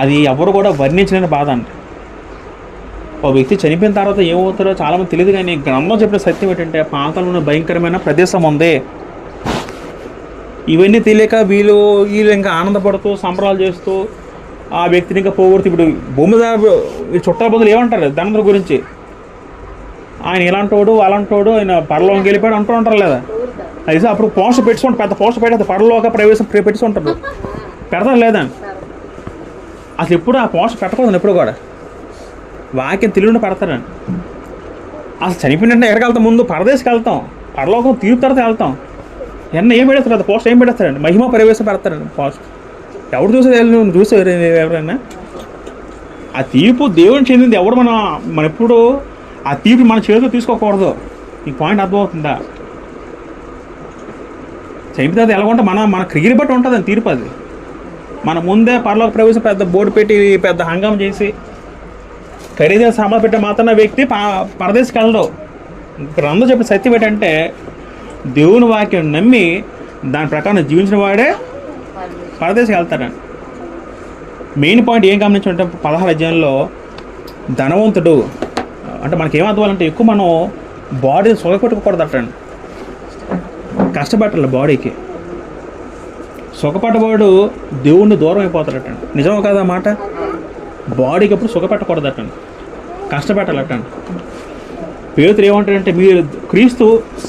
అది ఎవరు కూడా వర్ణించలేని బాధ అండి. ఒక వ్యక్తి చనిపోయిన తర్వాత ఏమవుతారో చాలామంది తెలియదు, కానీ గ్రంథం చెప్పిన సత్యం ఏంటంటే పాతాళంలో భయంకరమైన ప్రదేశం ఉంది. ఇవన్నీ తెలియక వీళ్ళు ఇంకా ఆనందపడుతూ సంబరాలు చేస్తూ ఆ వ్యక్తిని ఇంకా పోగొడుతూ, ఇప్పుడు భూమి ఈ చుట్టాల బదులు ఏమంటారు ధనంద్ర గురించి, ఆయన ఇలాంటోడు అలాంటోడు, ఆయన పరలోకి వెళ్ళిపోయాడు అంటూ ఉంటారు లేదా? అయితే అప్పుడు పోస్టర్ పెట్టుకుంటారు, పెద్ద పోస్టర్ పెట్టి పరలోక ప్రవేశం పెట్టుకుంటారు, పెడతారు లేదా? అసలు ఎప్పుడు ఆ పోస్టర్ పెట్టకూడదు. ఎప్పుడు కూడా వాక్యం తెలియకుండా పెడతారండి. అసలు చనిపోయినట్టే ఎక్కడికి వెళ్తాం? ముందు పరదేశకి వెళ్తాం, పరలోకం తీర్పు తర్వాత వెళ్తాం. ఏం పెడతారు? పెద్ద పోస్టర్ ఏం పెడతారండి? మహిమ ప్రవేశం పెడతారండి పోస్ట్. ఎవరు చూసేది? చూసేవారు ఎవరైనా? ఆ తీర్పు దేవుని చెందింది. ఎవరు మన ఎప్పుడు ఆ తీర్పు మన చేతిలో తీసుకోకూడదు. ఈ పాయింట్ అర్థమవుతుందా? చనిపోతే ఎలా ఉంటే మన క్రియని బట్టి ఉంటుంది తీర్పు. అది మన ముందే పరలోక ప్రవేశం పెద్ద బోర్డు పెట్టి పెద్ద హంగామం చేసి ఖరీదైన సామాన్ పెట్టే మాత్రం వ్యక్తి పరదేశకి వెళ్ళడు. ఇక్కడ అందరూ చెప్పిన సత్యం ఏంటంటే దేవుని వాక్యం నమ్మి దాని ప్రకారం జీవించిన వాడే పరదేశకి వెళ్తాడండి. మెయిన్ పాయింట్ ఏం గమనించుంటే 16వ అధ్యాయంలో ధనవంతుడు అంటే మనకేం అర్థవాలంటే ఎక్కువ మనం బాడీ సుఖపెట్టుకోకూడదటండి. కష్టపడాలి బాడీకి. సుఖపడ్డవాడు దేవుణ్ణి దూరం అయిపోతాడటండి. నిజమో కదా మాట? బాడీకి ఎప్పుడు సుఖపెట్టకూడదటండి, కష్టపెట్టాలటండి. పేతురు ఏమంటాడంటే మీరు క్రీస్తు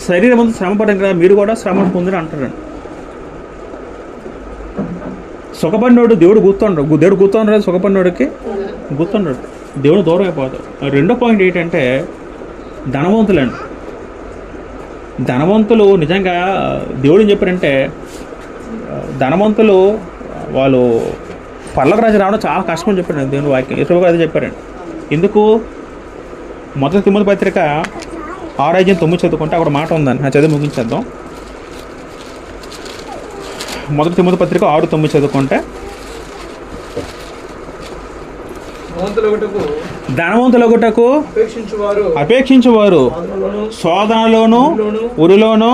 శరీరం ముందు శ్రమ పడ్డారు కదా, మీరు కూడా శ్రమ పొందిన అంటాడండి. సుఖపడినోడు దేవుడు గుర్తుండడు, సుఖపడినోడికి గుర్తుండడు, దేవుడు దూరం అయిపోతాడు. రెండో పాయింట్ ఏంటంటే ధనవంతులండి. ధనవంతులు నిజంగా దేవుడు ఏం చెప్పారంటే ధనవంతులు వాళ్ళు పర్లోక రాజ్యం రావడం చాలా కష్టమని చెప్పాడు దేవుని వాక్యం. యెహోవా అదే చెప్పారండి. ఎందుకు? మొదటి తిమోతి పత్రిక 6:9 చదువుకుంటే అక్కడ మాట ఉందని ఆ చదివి ముగించేద్దాం. మొదటి తిమోతి పత్రిక 6:9 చదువుకుంటే ధనవంతులగుటకు అపేక్షించువారు శోధనలోను ఉరిలోను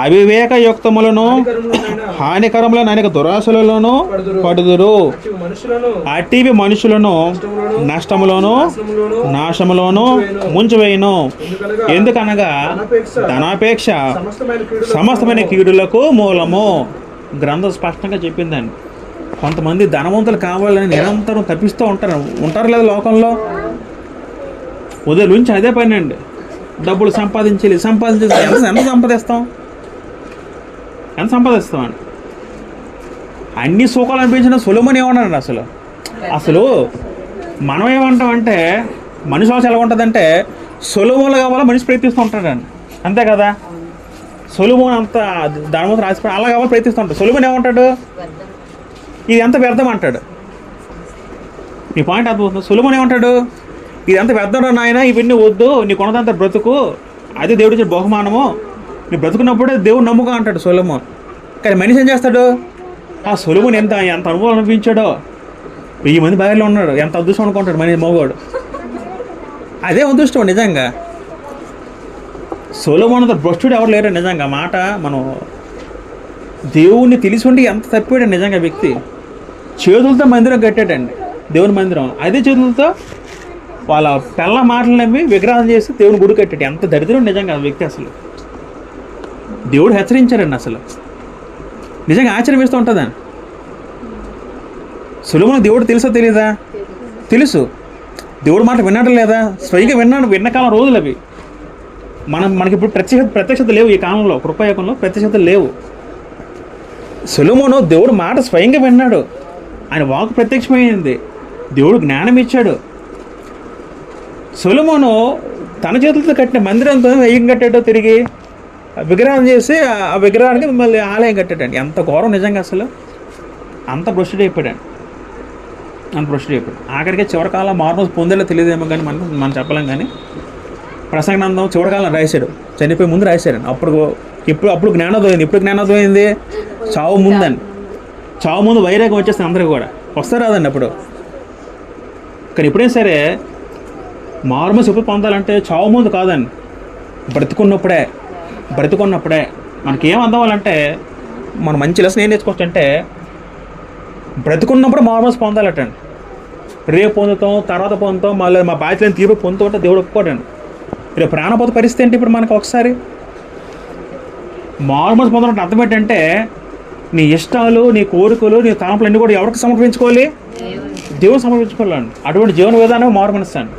అవివేకయుక్తములను హానికరములను అనేక దురాశలలోను పడుదురు. అటివి మనుషులను నష్టములోను నాశములోను ముంచివేయును. ఎందుకనగా ధనాపేక్ష సమస్తమైన కీడులకు మూలము. గ్రంథం స్పష్టంగా చెప్పిందండి. కొంతమంది ధనవంతులు కావాలని నిరంతరం తప్పిస్తూ ఉంటారు లేదా లోకంలో? ఉదయం నుంచి అదే పని అండి. డబ్బులు సంపాదించాలి. ఎంత సంపాదిస్తాం అండి? అన్ని సుఖాలు అనిపించిన సొలొమోను ఏమన్నాడు? అసలు మనం ఏమంటామంటే మనిషి ఆశ ఎలా ఉంటుందంటే సొలొమోను కావాలా మనిషి ప్రయత్నిస్తూ ఉంటాడండి. అంతే కదా? సొలొమోను అంత ధనవంతుడు రాసిపోయి అలా కావాలి ప్రయత్నిస్తూ ఉంటాడు. సొలొమోను ఏమంటాడు? ఇది ఎంత వ్యర్థం అంటాడు. నీ పాయింట్ అర్థమవుతుంది. సొలొమోను ఏమంటాడు? ఇది ఎంత వ్యర్థం నాయన, ఇవన్నీ వద్దు, నీ కొనదంత బ్రతుకు, అదే దేవుడు ఇచ్చే బహుమానము, నీ బ్రతుకున్నప్పుడే దేవుడు నమ్ముగా అంటాడు సొలొమోను. కానీ మనిషి ఏం చేస్తాడు? ఆ సొలొమోను ఎంత అనుభవం అనిపించాడో, 1000 మంది భార్యలో ఉన్నాడు, ఎంత అదృష్టం అనుకుంటాడు మనిషి మగవాడు. అదే అదృష్టం నిజంగా. సొలొమోను అంత భ్రష్టుడు ఎవరు లేరు నిజంగా. మాట మనం దేవుణ్ణి తెలిసి ఉండి ఎంత తప్పాడు నిజంగా వ్యక్తి. చేతులతో మందిరం కట్టాడండి, దేవుని మందిరం. అదే చేతులతో వాళ్ళ పిల్ల మాటలు నమ్మి విగ్రహం చేసి దేవుని గుడి కట్టాడు. ఎంత దరిద్రం నిజంగా వ్యక్తి. అసలు దేవుడు హెచ్చరించారండి. అసలు నిజంగా ఆశ్చర్యం వేస్తూ ఉంటుందండి. సొలొమోను దేవుడు తెలుసో తెలీదా? తెలుసు. దేవుడు మాట వినడం లేదా? స్వయంగా విన్న కాలం రోజులు అవి. మనకి ఇప్పుడు ప్రత్యక్షత లేవు. ఈ కాలంలో కృపాయుగంలో ప్రత్యక్షత లేవు. సొలొమోను దేవుడు మాట స్వయంగా విన్నాడు. ఆయన వాక్కు ప్రత్యక్షమైంది. దేవుడు జ్ఞానం ఇచ్చాడు. సొలొమోను తన చేతులతో కట్టిన మందిరంతో ఏం కట్టాడో తిరిగి విగ్రహం చేసి ఆ విగ్రహానికి మళ్ళీ ఆలయం కట్టాడండి. ఎంత ఘోరం నిజంగా. అసలు అంత భ్రష్టుడైపోయాడు. అని ప్రొసీడ్ చెప్పాడు. ఆఖరికి చివరి కాలం మారుమనసు పొందేలా తెలియదేమో కానీ మనం చెప్పలేం. కానీ ప్రసంగ గ్రంథం చివరి కాలం రాశాడు, చనిపోయి ముందు రాశాడు. అప్పుడు జ్ఞానోదయం అయింది. ఇప్పుడు జ్ఞానోదయం అయింది చావు ముందని. చావు ముందు వైరాగ్యం వచ్చేస్తుంది అందరికీ కూడా. వస్తే రాదండి అప్పుడు. కానీ ఎప్పుడైనా సరే మారుమనసు ఎప్పుడు పొందాలంటే చావు ముందు కాదండి, బ్రతికున్నప్పుడే మనకి ఏం అర్థవాలంటే మనం మంచి లెసన్ ఏం నేర్చుకోవచ్చు అంటే బ్రతికున్నప్పుడు మారుమనసు పొందాలటండి. రేపు పొందుతాం, తర్వాత పొందుతాం, మళ్ళీ మా బాధ్యతలను తీర్పు పొందుతుంటే దేవుడు ఒప్పుకోడండి. రేపు ప్రాణపోత పరిస్థితి ఏంటి? ఇప్పుడు మనకు ఒకసారి మారుమనసు పొందడం అర్థం ఏంటంటే నీ ఇష్టాలు, నీ కోరికలు, నీ తలంపులు అన్నీ కూడా ఎవరికి సమర్పించుకోవాలి? దేవుడు సమర్పించుకోవాలండి. అటువంటి జీవన విధానం మారుమనసు అండి.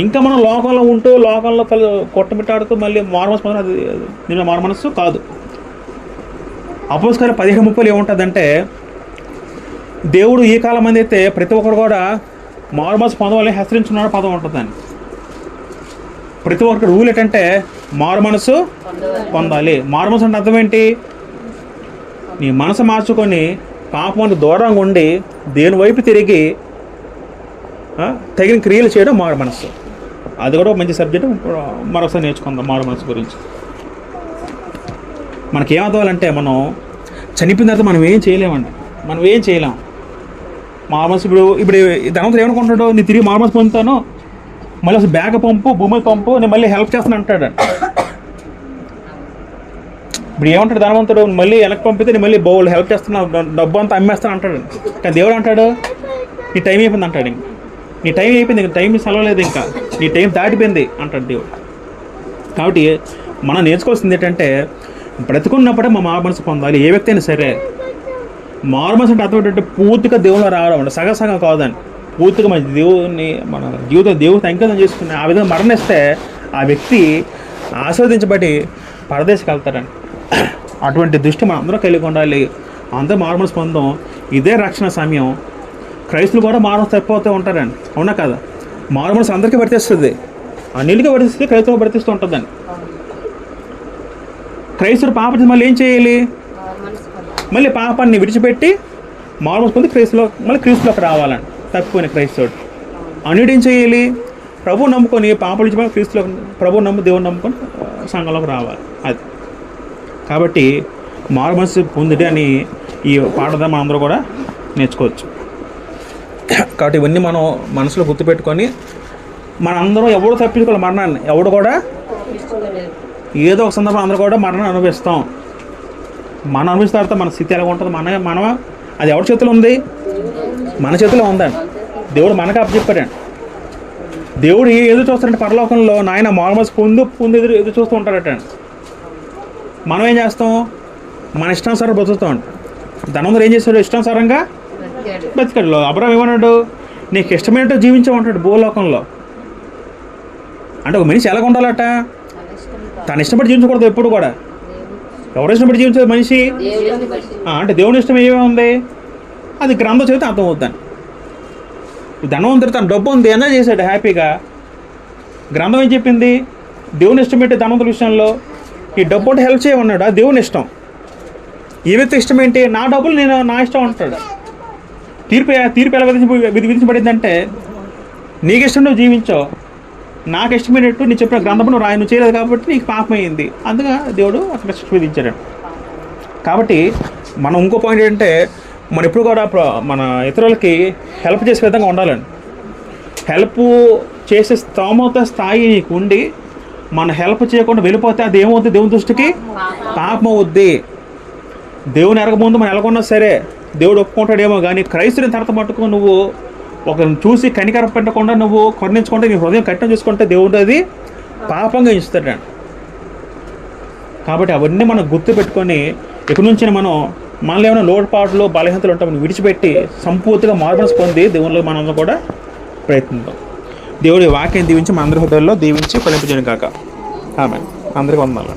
ఇంకా మనం లోకంలో ఉంటూ లోకంలో కొట్టమిట్టాడుతూ మళ్ళీ మారుమనసు పొందడం అది నేను మారుమనస్సు కాదు. అపోస్తలుల 15:30 ఏముంటుందంటే దేవుడు ఈ కాలం మంది అయితే ప్రతి ఒక్కరు కూడా మారుమనసు పొందవాలని హెచ్చరించున్నాడు పదం ఉంటుందండి. ప్రతి ఒక్కరికి రూల్ ఏంటంటే మారుమనసు పొందాలి. మారుమనసు అంటే అర్థం ఏంటి? నీ మనసు మార్చుకొని పాపం దూరంగా ఉండి దేని వైపు తిరిగి తగిన క్రియలు చేయడం మారుమనస్సు. అది కూడా మంచి సబ్జెక్టు. మరొకసారి నేర్చుకుందాం మారుమనస్సు గురించి. మనకేమవుతాలంటే మనం చనిపోయిన తర్వాత మనం ఏం చేయలేం. మారుమనస్సు ఇప్పుడు ధనవంతుడు ఏమనుకుంటాడు? నేను తిరిగి మారుమనస్సు పొందుతాను, మళ్ళీ అసలు బ్యాగ్ పంపు, భూమి పంపు, నేను మళ్ళీ హెల్ప్ చేస్తాను అంటాడు. ఇప్పుడు ఏమంటాడు ధనవంతుడు? మళ్ళీ వెనక్కి పంపితే నేను మళ్ళీ బౌల్ హెల్ప్ చేస్తున్నాను, డబ్బు అంతా అమ్మేస్తాను అంటాడు. కానీ దేవుడు అంటాడు నీ టైం అయిపోయింది అంటాడు. నీ టైం అయిపోయింది, ఇంకా టైం సెలవలేదు, ఇంకా నీ టైం దాటిపోయింది అంటాడు దేవుడు. కాబట్టి మనం నేర్చుకోవాల్సింది ఏంటంటే బ్రతుకున్నప్పుడే మా మారుమనసు పొందాలి. ఏ వ్యక్తి అయినా సరే. మారుమనసు అంటే అర్థం ఏంటంటే పూర్తిగా దేవుళ్ళు రావడం అంటే సగం కాదండి. పూర్తిగా మన దేవుడితో అంకితం చేసుకుని ఆ విధంగా మరణిస్తే ఆ వ్యక్తి ఆస్వాదించబడి పరదేశకి వెళ్తాడండి. అటువంటి దృష్టి మనం అందరూ కలిగి ఉండాలి. అందరూ మారుమనసు పొందాం. ఇదే రక్షణ సమయం. క్రైస్తులు కూడా మారుమనసు తప్పిపోతూ ఉంటారండి, అవునా కదా? మారుమనసు అందరికీ వర్తిస్తుంది, అన్నిటికీ వర్తిస్తుంది, క్రైస్తవులకు వర్తిస్తూ ఉంటుందండి. క్రైస్తవుడు పాపం మళ్ళీ ఏం చేయాలి? మళ్ళీ పాపాన్ని విడిచిపెట్టి మారుమనసు పొంది క్రీస్తులోకి రావాలండి. తప్పిపోయిన క్రైస్తవుడు అన్నిటి ఏం చేయాలి? ప్రభువు నమ్ముకొని పాపలు విడిచిపోయి క్రీస్తులో ప్రభువు దేవుని నమ్ముకొని సంఘంలోకి రావాలి. అది కాబట్టి మారుమనసు పొందుడి అని ఈ పాఠం మనం అందరూ కూడా నేర్చుకోవచ్చు. కాబట్టి ఇవన్నీ మనం మనసులో గుర్తుపెట్టుకొని మనందరం ఎవడు తప్పించుకోవాలి మరణాన్ని. ఎవడు కూడా ఏదో ఒక సందర్భం అందరూ కూడా మరణాన్ని అనుభవిస్తాం. మనం అనుభవిస్తే తర్వాత మన స్థితి ఎలా ఉంటుంది? మనం అది ఎవరి చేతిలో ఉంది? మన చేతిలో ఉందండి. దేవుడు మనకు అప్పచెప్పాడండి. దేవుడు ఎదురు చూస్తాడంటే పరలోకంలో నాయన మారుమనసు పొంది ఎదురు చూస్తూ ఉంటాడట. మనం ఏం చేస్తాం? మన ఇష్టానుసారం బ్రతుకుతాం. ధనవంతుడు ఏం చేస్తాడు? ఇష్టానుసారంగా బ్రతికాడు. అబ్రాహాము ఏమన్నాడు? నీకు ఇష్టమైనట్టు జీవించమంటాడు భూలోకంలో. అంటే ఒక మనిషి ఎలాగ ఉండాలట? తన ఇష్టపడి జీవించకూడదు ఎప్పుడు కూడా. ఎవరు ఇష్టపడి జీవించేది మనిషి? అంటే దేవుని ఇష్టం ఏమేమి ఉంది అది గ్రంథం చదివితే అర్థం అవుతాను. ధనవంతుడు తన డబ్బు ఉంది ఎంజాయ్ చేశాడు హ్యాపీగా. గ్రంథం ఏం చెప్పింది? దేవుని ఇష్టం పెట్టి ధనవంతుల విషయంలో ఈ డబ్బు అంటే హెల్ప్ చేయమన్నాడు. అది దేవుని ఇష్టం. ఈ వ్యక్తి ఇష్టం ఏంటి? నా డబ్బులు నేను నా ఇష్టం అంటాడు. తీర్పు ఎలా విధించబడిందంటే నీకు ఇష్టం నువ్వు జీవించావు, నాకు ఇష్టమైనట్టు నీ చెప్పిన గ్రంథం నువ్వు నువ్వు చేయలేదు కాబట్టి నీకు పాపం అయింది. అందుగా దేవుడు అక్కడ శిక్ష విధించాడు. కాబట్టి మనం ఇంకో పాయింట్ ఏంటంటే మనం ఎప్పుడు కూడా మన ఇతరులకి హెల్ప్ చేసే విధంగా ఉండాలండి. హెల్ప్ చేసే స్థాయి నీకు ఉండి మన హెల్ప్ చేయకుండా వెళ్ళిపోతే అది ఏమవుతుంది? దేవుని దృష్టికి పాపం అవుద్ది. దేవుని ఎరగముందు మనం ఎలాగొన్నా సరే దేవుడు ఒప్పుకుంటాడేమో కానీ క్రైస్తుని తర్వాత మట్టుకు నువ్వు ఒకరిని చూసి కనికర పెట్టకుండా నువ్వు కరుణించుకుంటే నీ హృదయం కఠినం చేసుకుంటే దేవుడు అది పాపంగా ఇస్తాడండి. కాబట్టి అవన్నీ మనం గుర్తు పెట్టుకొని ఇక్కడి నుంచి మనలో ఏమైనా లోటుపాట్లు బలహీనతలు ఉంటాం విడిచిపెట్టి సంపూర్తిగా మారుమనసు పొంది దేవుళ్ళు మనం కూడా ప్రయత్నిద్దాం. దేవుడి వాక్యం దీవించి మన అందరి హృదయాల్లో దీవించి ఫలింపజేయను కాక. ఆమేన్. అందరికీ వందనాలు.